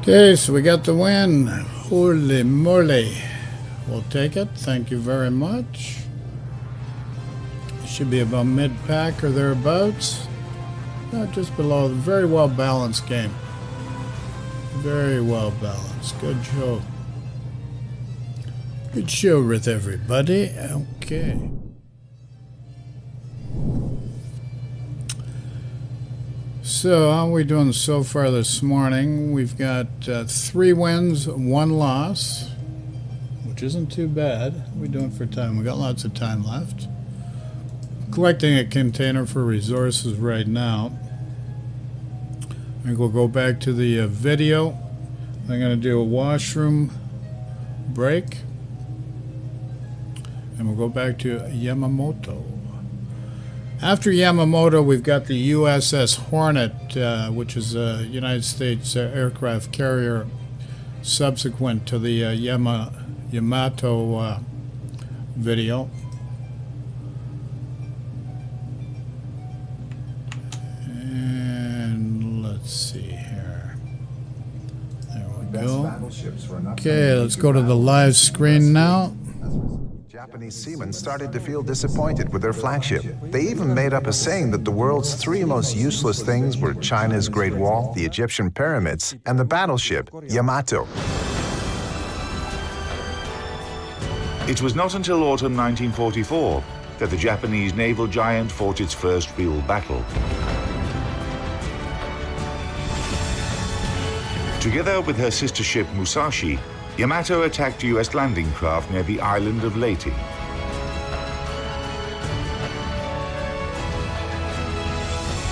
Okay, so we got the win. Holy moly. We'll take it. Thank you very much. It should be about mid-pack or thereabouts. Just below. Very well balanced game. Very well balanced. Good show. Good show with everybody. Okay. So, how are we doing so far this morning? We've got 3 wins, 1 loss, which isn't too bad. How are we doing for time? We got lots of time left. Collecting a container for resources right now. I think we'll go back to the video. I'm going to do a washroom break. And we'll go back to Yamamoto. After Yamamoto, we've got the USS Hornet, which is a United States aircraft carrier subsequent to the Yamato video. And let's see here. There we go. Okay, let's go to the live screen now. Japanese seamen started to feel disappointed with their flagship. They even made up a saying that the world's 3 most useless things were China's Great Wall, the Egyptian pyramids, and the battleship Yamato. It was not until autumn 1944 that the Japanese naval giant fought its first real battle. Together with her sister ship Musashi, Yamato attacked US landing craft near the island of Leyte.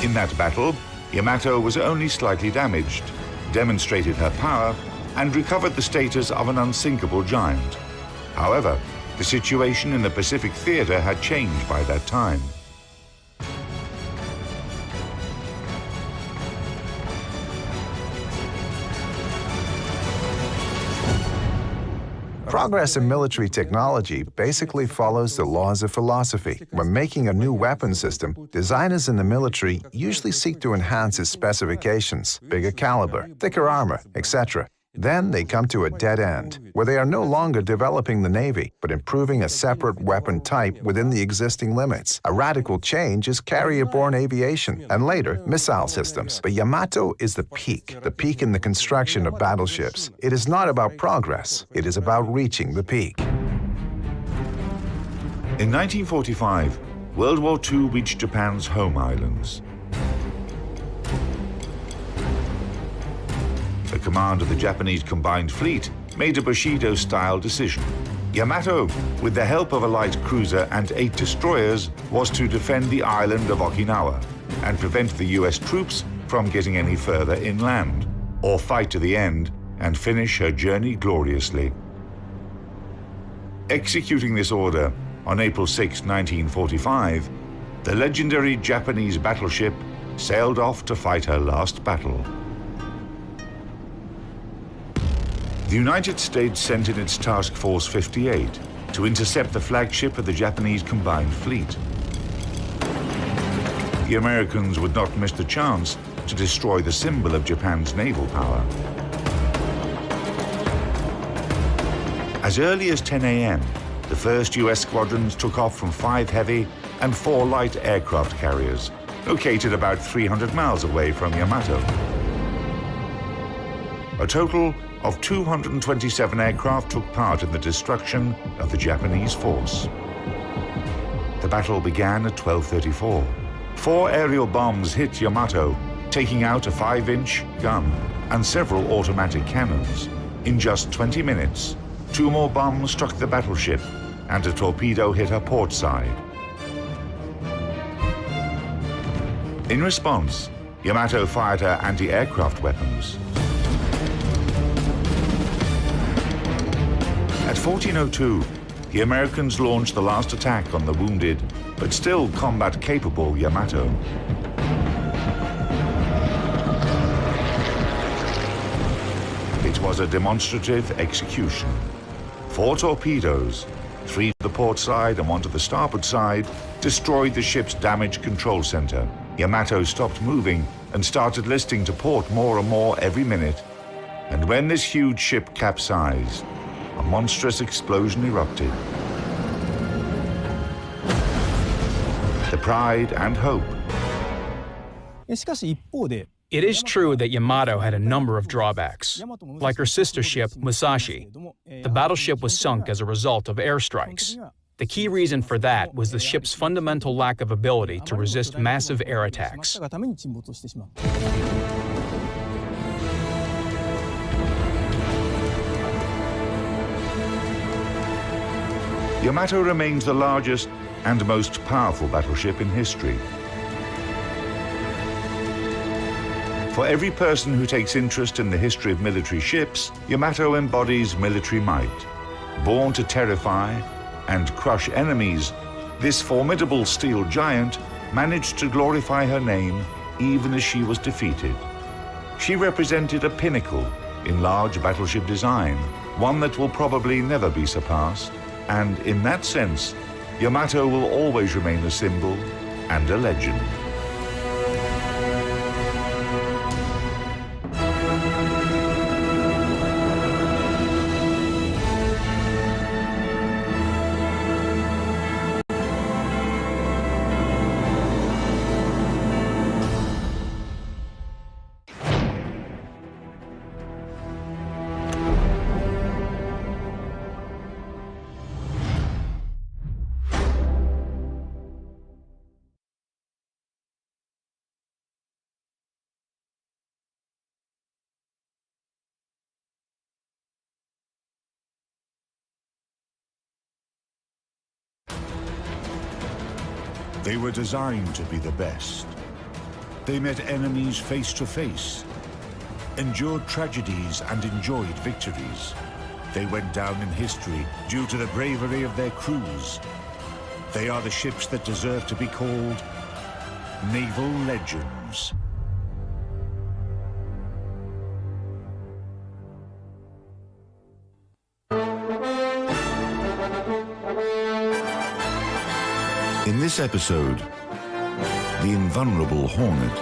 In that battle, Yamato was only slightly damaged, demonstrated her power, and recovered the status of an unsinkable giant. However, the situation in the Pacific theater had changed by that time. Progress in military technology basically follows the laws of philosophy. When making a new weapon system, designers in the military usually seek to enhance its specifications, bigger caliber, thicker armor, etc. Then they come to a dead end, where they are no longer developing the Navy, but improving a separate weapon type within the existing limits. A radical change is carrier-borne aviation, and later, missile systems. But Yamato is the peak in the construction of battleships. It is not about progress, it is about reaching the peak. In 1945, World War II reached Japan's home islands. The command of the Japanese combined fleet made a Bushido-style decision. Yamato, with the help of a light cruiser and 8 destroyers, was to defend the island of Okinawa and prevent the US troops from getting any further inland, or fight to the end and finish her journey gloriously. Executing this order on April 6, 1945, the legendary Japanese battleship sailed off to fight her last battle. The United States sent in its Task Force 58 to intercept the flagship of the Japanese combined fleet. The Americans would not miss the chance to destroy the symbol of Japan's naval power. As early as 10 a.m., the first US squadrons took off from 5 heavy and 4 light aircraft carriers, located about 300 miles away from Yamato. A total of 227 aircraft took part in the destruction of the Japanese force. The battle began at 12:34. 4 aerial bombs hit Yamato, taking out a 5-inch gun and several automatic cannons. In just 20 minutes, 2 more bombs struck the battleship and a torpedo hit her port side. In response, Yamato fired her anti-aircraft weapons. At 14:02, the Americans launched the last attack on the wounded, but still combat-capable Yamato. It was a demonstrative execution. 4 torpedoes, 3 to the port side and 1 to the starboard side, destroyed the ship's damage control center. Yamato stopped moving and started listing to port more and more every minute. And when this huge ship capsized, a monstrous explosion erupted. The pride and hope. It is true that Yamato had a number of drawbacks. Like her sister ship, Musashi, the battleship was sunk as a result of airstrikes. The key reason for that was the ship's fundamental lack of ability to resist massive air attacks. Yamato remains the largest and most powerful battleship in history. For every person who takes interest in the history of military ships, Yamato embodies military might. Born to terrify and crush enemies, this formidable steel giant managed to glorify her name even as she was defeated. She represented a pinnacle in large battleship design, one that will probably never be surpassed. And in that sense, Yamato will always remain a symbol and a legend. They were designed to be the best. They met enemies face to face, endured tragedies and enjoyed victories. They went down in history due to the bravery of their crews. They are the ships that deserve to be called naval legends. In this episode, the invulnerable Hornet.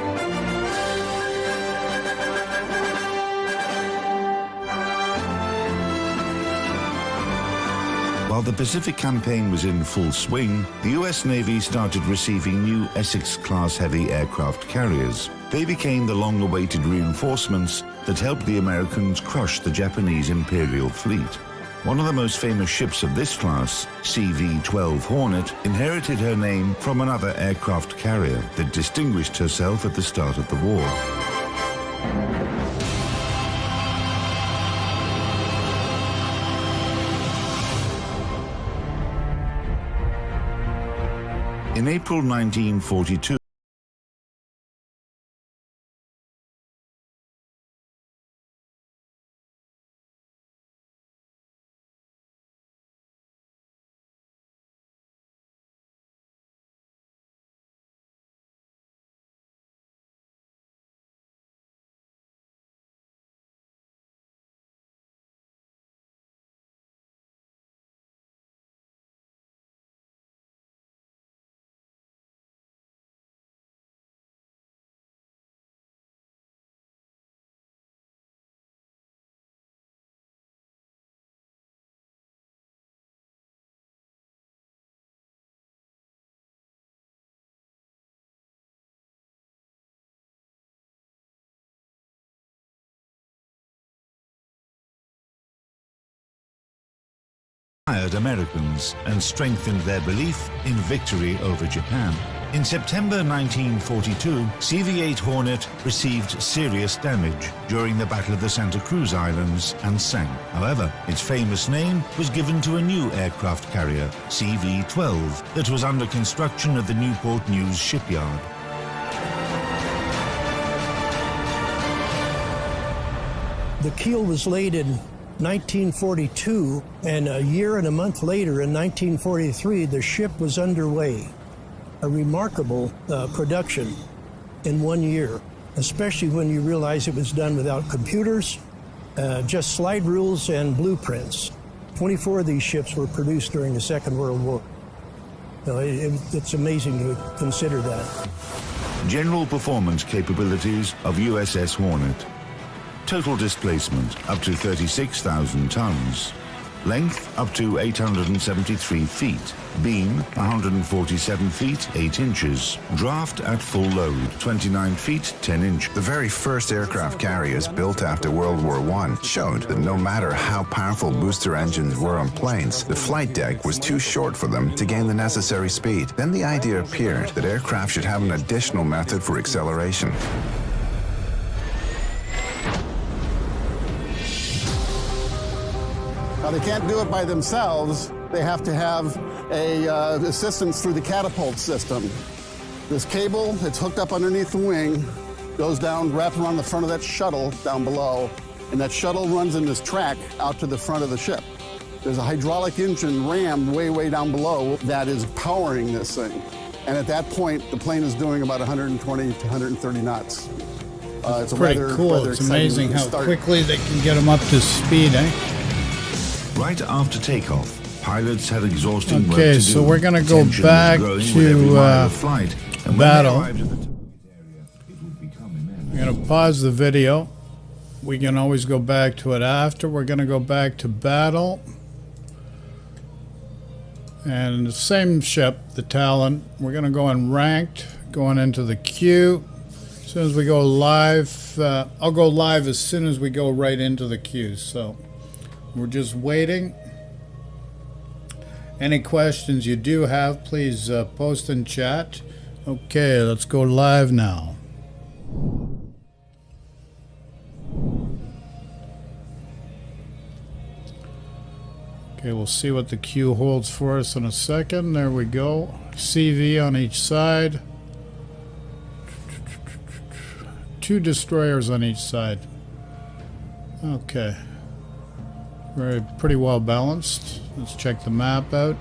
While the Pacific campaign was in full swing, the US Navy started receiving new Essex-class heavy aircraft carriers. They became the long-awaited reinforcements that helped the Americans crush the Japanese Imperial fleet. One of the most famous ships of this class, CV-12 Hornet, inherited her name from another aircraft carrier that distinguished herself at the start of the war. In April 1942, Americans and strengthened their belief in victory over Japan. In September 1942, CV-8 Hornet received serious damage during the Battle of the Santa Cruz Islands and sank. However, its famous name was given to a new aircraft carrier, CV-12, that was under construction at the Newport News shipyard. The keel was laid in 1942, and a year and a month later, in 1943, the ship was underway. A remarkable production in 1 year, especially when you realize it was done without computers, just slide rules and blueprints. 24 of these ships were produced during the Second World War. It's amazing to consider that. General performance capabilities of USS Hornet. Total displacement up to 36,000 tons. Length up to 873 feet. Beam 147 feet 8 inches. Draft at full load 29 feet 10 inches. The very first aircraft carriers built after World War I showed that no matter how powerful booster engines were on planes, the flight deck was too short for them to gain the necessary speed. Then the idea appeared that aircraft should have an additional method for acceleration. Now, they can't do it by themselves. They have to have assistance through the catapult system. This cable, it's hooked up underneath the wing, goes down, wraps around the front of that shuttle down below, and that shuttle runs in this track out to the front of the ship. There's a hydraulic engine rammed way down below that is powering this thing. And at that point, the plane is doing about 120 to 130 knots. It's pretty cool. It's amazing how quickly they can get them up to speed, eh? Right after takeoff, pilots had exhausting work to do. Okay, so we're going to go back to battle. I'm going to pause the video. We can always go back to it after. We're going to go back to battle. And the same ship, the Talon, we're going to go in ranked, going into the queue. As soon as we go live, I'll go live as soon as we go right into the queue. So we're just waiting. Any questions you do have, please post in chat. Okay, let's go live now. Okay, we'll see what the queue holds for us in a second. There we go. CV on each side. 2 destroyers on each side. Okay. Pretty well balanced. Let's check the map out.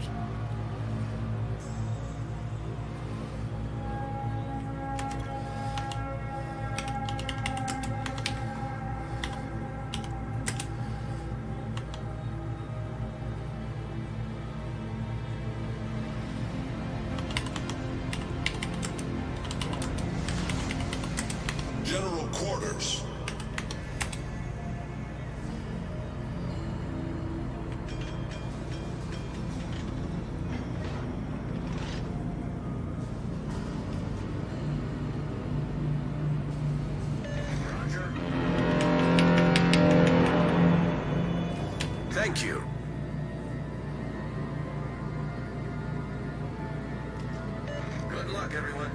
General quarters. Thank you. Good luck, everyone.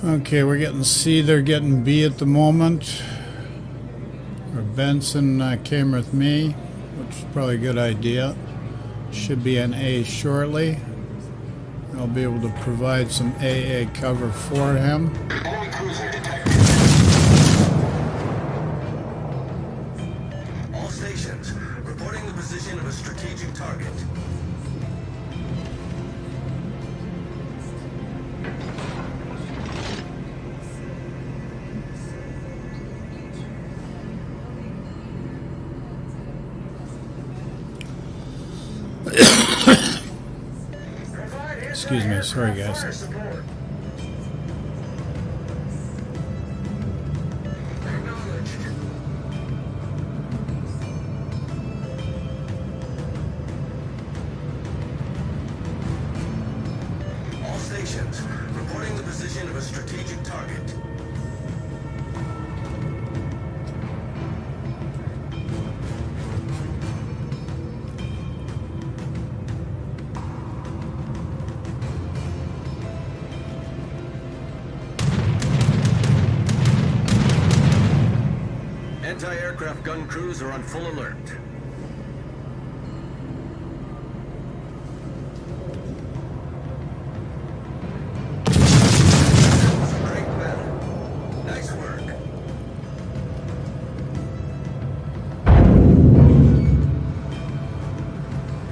Okay, we're getting C, they're getting B at the moment. Or Benson came with me, which is probably a good idea. Should be an A shortly. I'll be able to provide some AA cover for him. Enemy cruiser detected. All stations reporting the position of a strategic target. Excuse me, sorry guys. All stations reporting the position of a strategic target. Anti-aircraft gun crews are on full alert. Great battle. Nice work.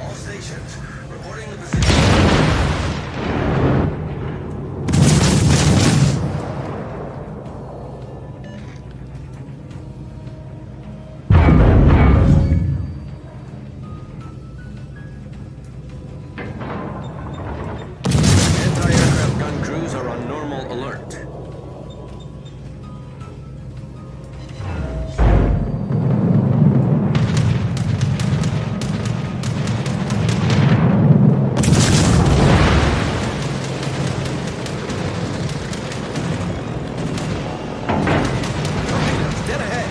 All stations reporting the position. Anti-aircraft gun crews are on normal alert. Torpedoes dead ahead.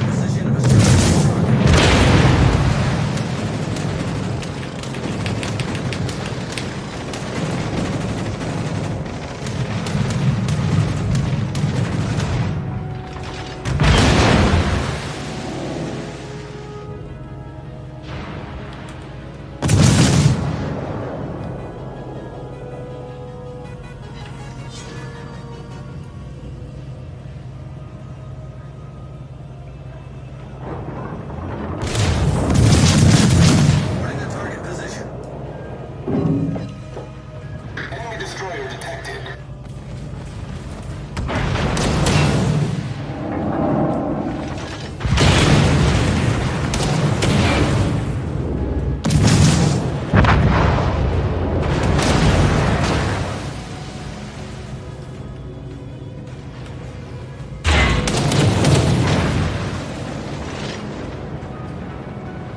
Position of a strategic target. Reporting the target position. Enemy destroyer detected.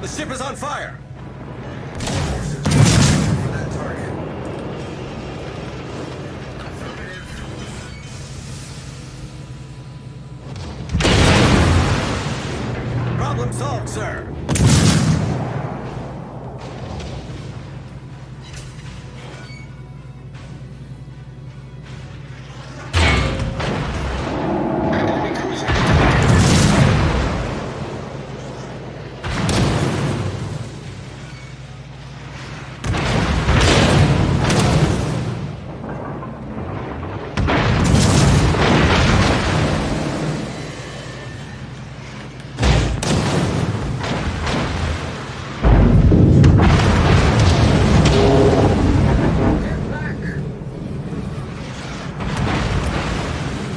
The ship is on fire. Forces for that target. Affirmative. Problem solved, sir. Enemy cruiser detected.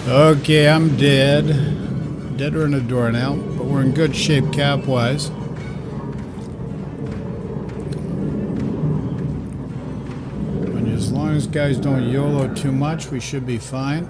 Okay, I'm dead. Deader in the door now, but we're in good shape cap-wise. And as long as guys don't YOLO too much, we should be fine.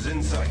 is in sight.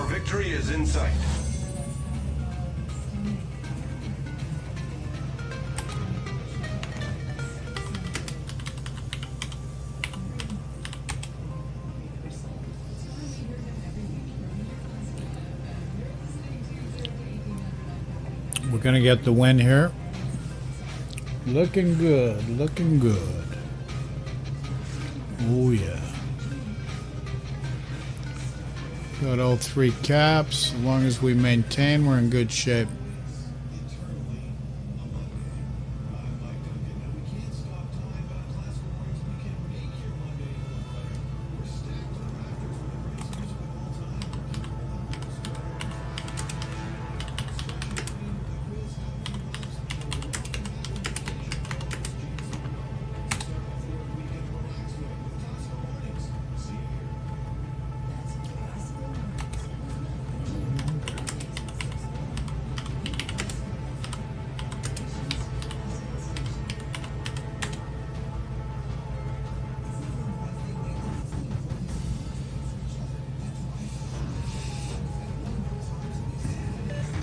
Victory is in sight. We're going to get the win here. Looking good, looking good. Oh yeah. Got all 3 caps. As long as we maintain, we're in good shape.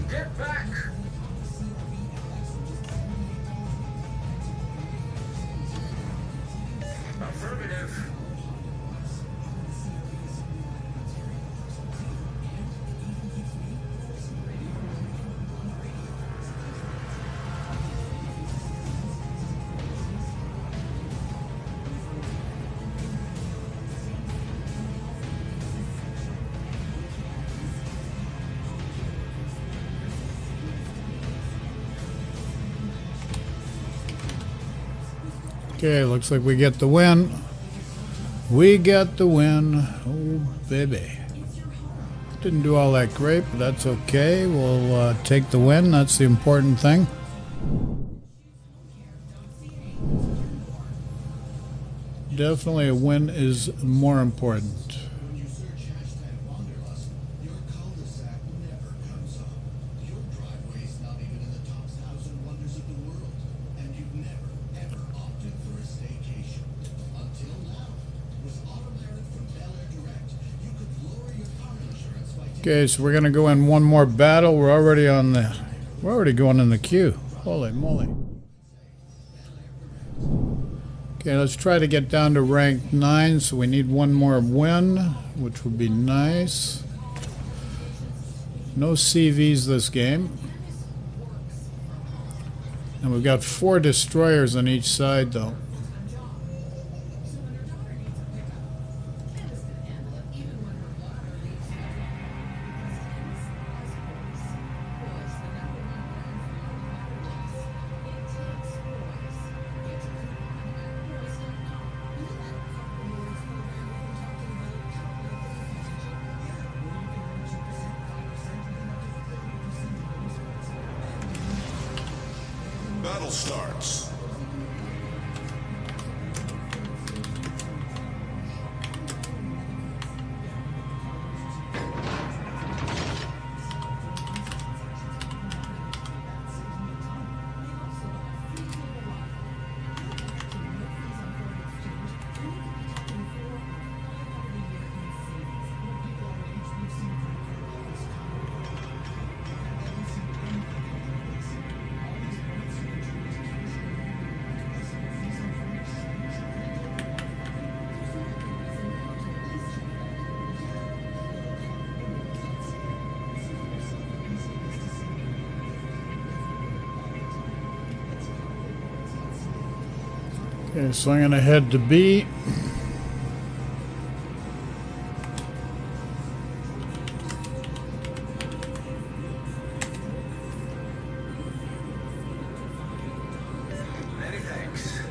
Get back! Affirmative. Okay, looks like we get the win. We get the win. Oh, baby. Didn't do all that great, but that's okay. We'll take the win. That's the important thing. Definitely a win is more important. Okay, so we're gonna go in one more battle. We're already going in the queue. Holy moly. Okay, let's try to get down to rank 9, so we need one more win, which would be nice. No CVs this game. And we've got 4 destroyers on each side though. Battle starts. Okay, so I'm going to head to B. Many thanks.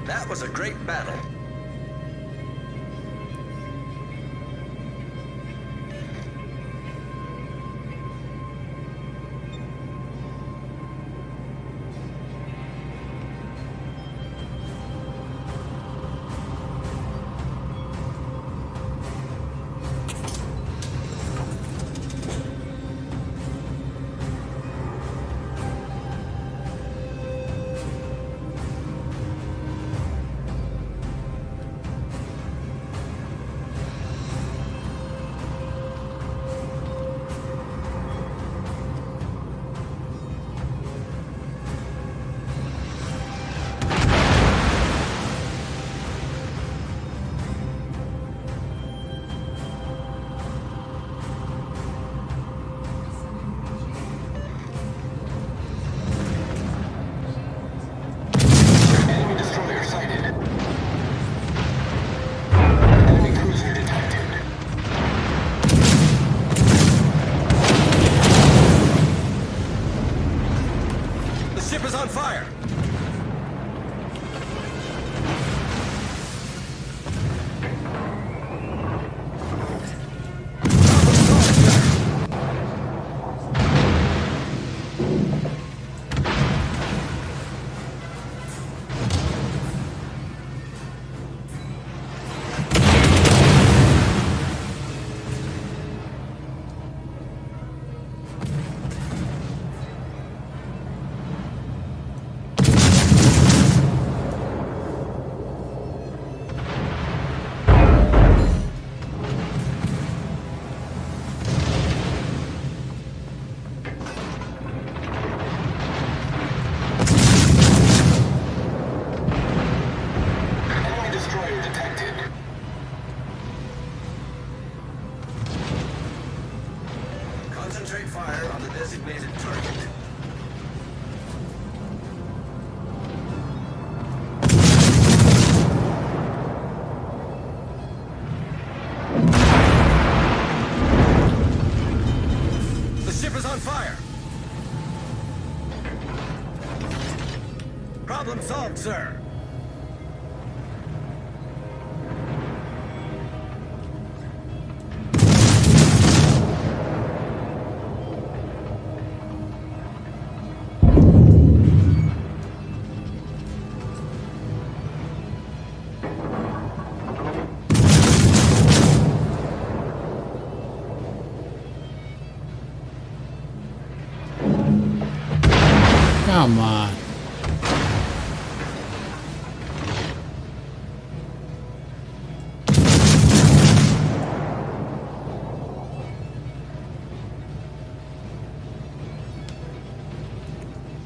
That was a great battle. Concentrate fire on the designated target. The ship is on fire. Problem solved, sir. Come on.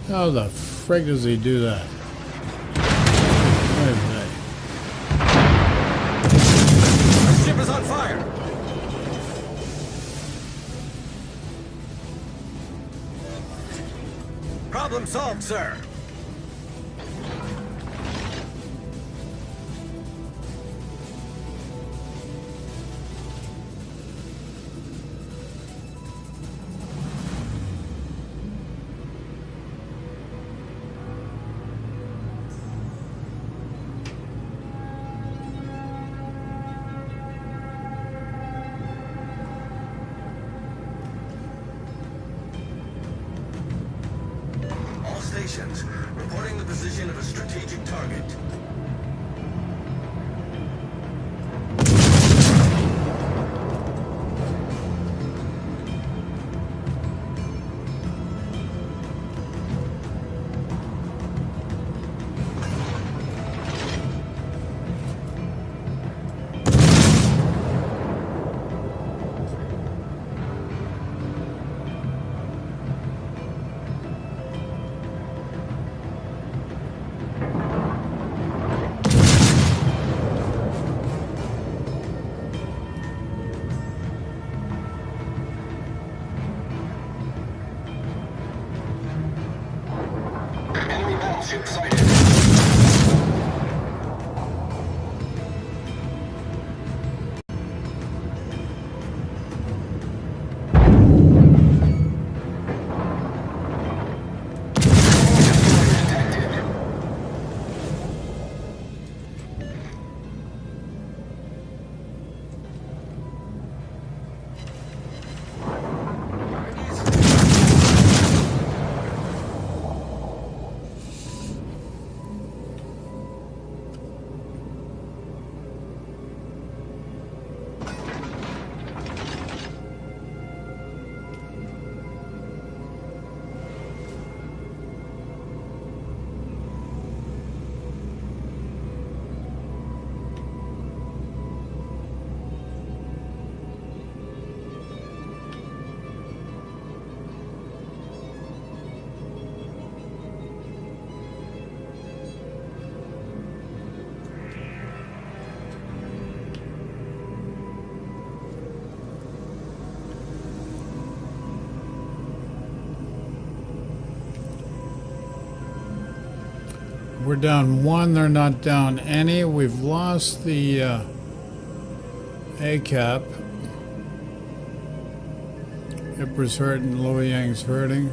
How the frig does he do that? Where is that? The ship is on fire. Problem solved, sir. Stations reporting the position of a strategic target. Enemy battleship sighted. we're down one. They're not down any. We've lost the ACAP. Yipper's hurting. Luoyang's hurting.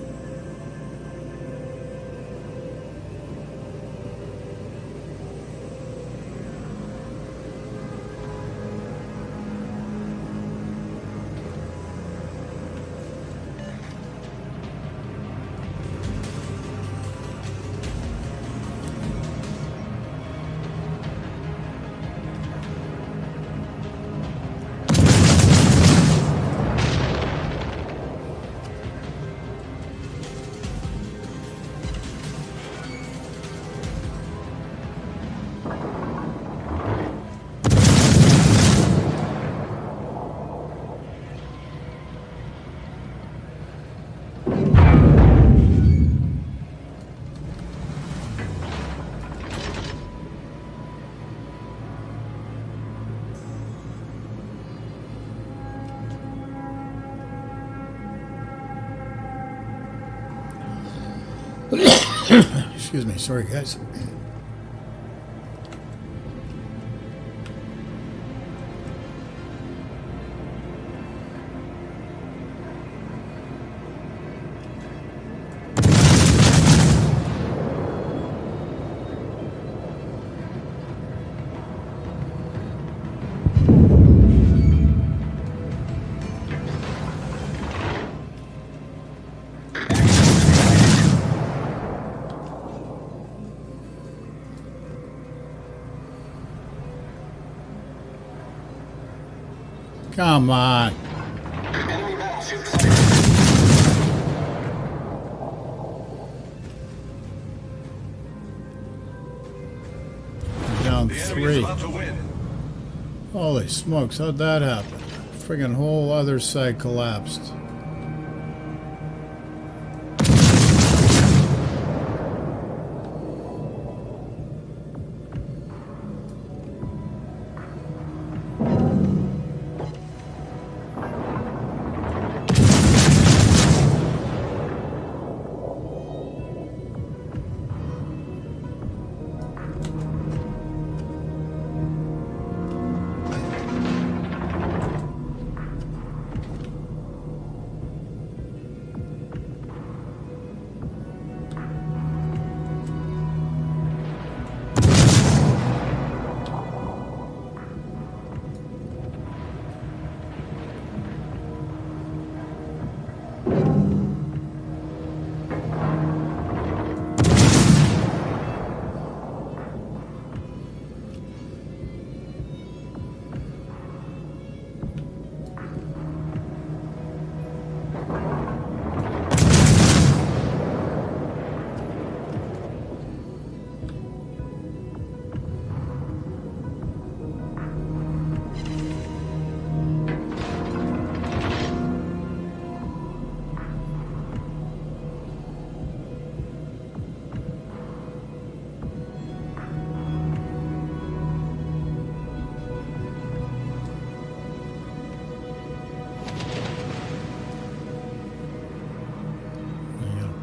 Excuse me, sorry guys. Come on. Down 3. Holy smokes, how'd that happen? Friggin' whole other side collapsed.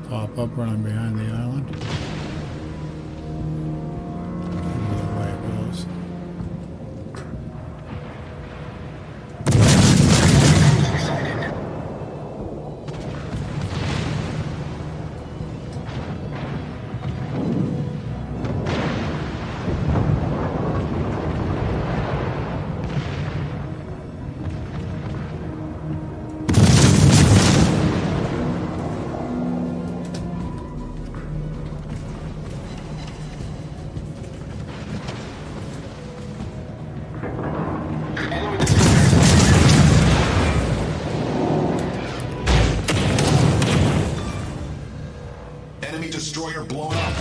Pop up running behind the island. The way it goes. Enemy destroyer blown up.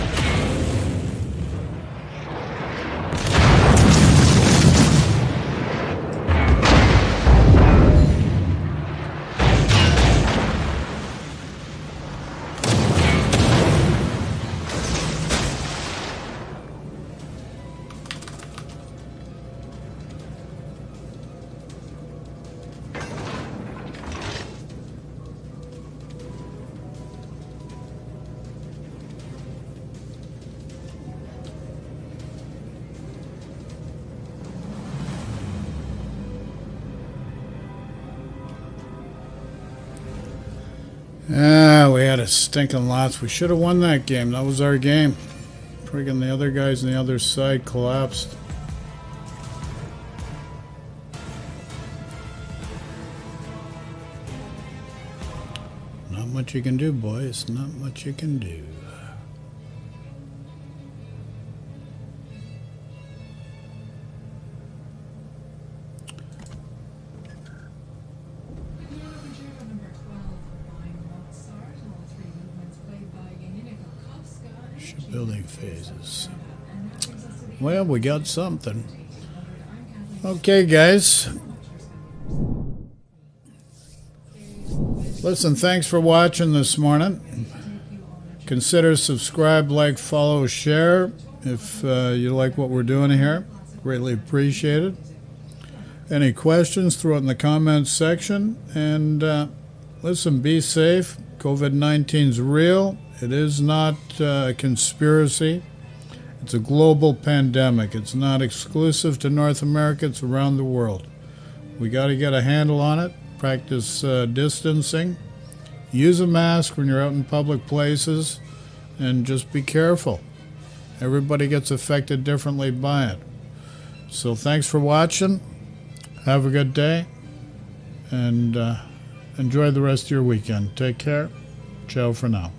Ah, we had a stinking loss. We should have won that game. That was our game. Friggin' the other guys on the other side collapsed. Not much you can do, boys. Not much you can do. Building phases. Well, we got something. Okay, guys. Listen, thanks for watching this morning. Consider subscribe, like, follow, share if you like what we're doing here. Greatly appreciated. Any questions, throw it in the comments section. And listen, be safe. COVID-19's real. It is not a conspiracy. It's a global pandemic. It's not exclusive to North America. It's around the world. We got to get a handle on it. Practice distancing. Use a mask when you're out in public places. And just be careful. Everybody gets affected differently by it. So thanks for watching. Have a good day. And enjoy the rest of your weekend. Take care. Ciao for now.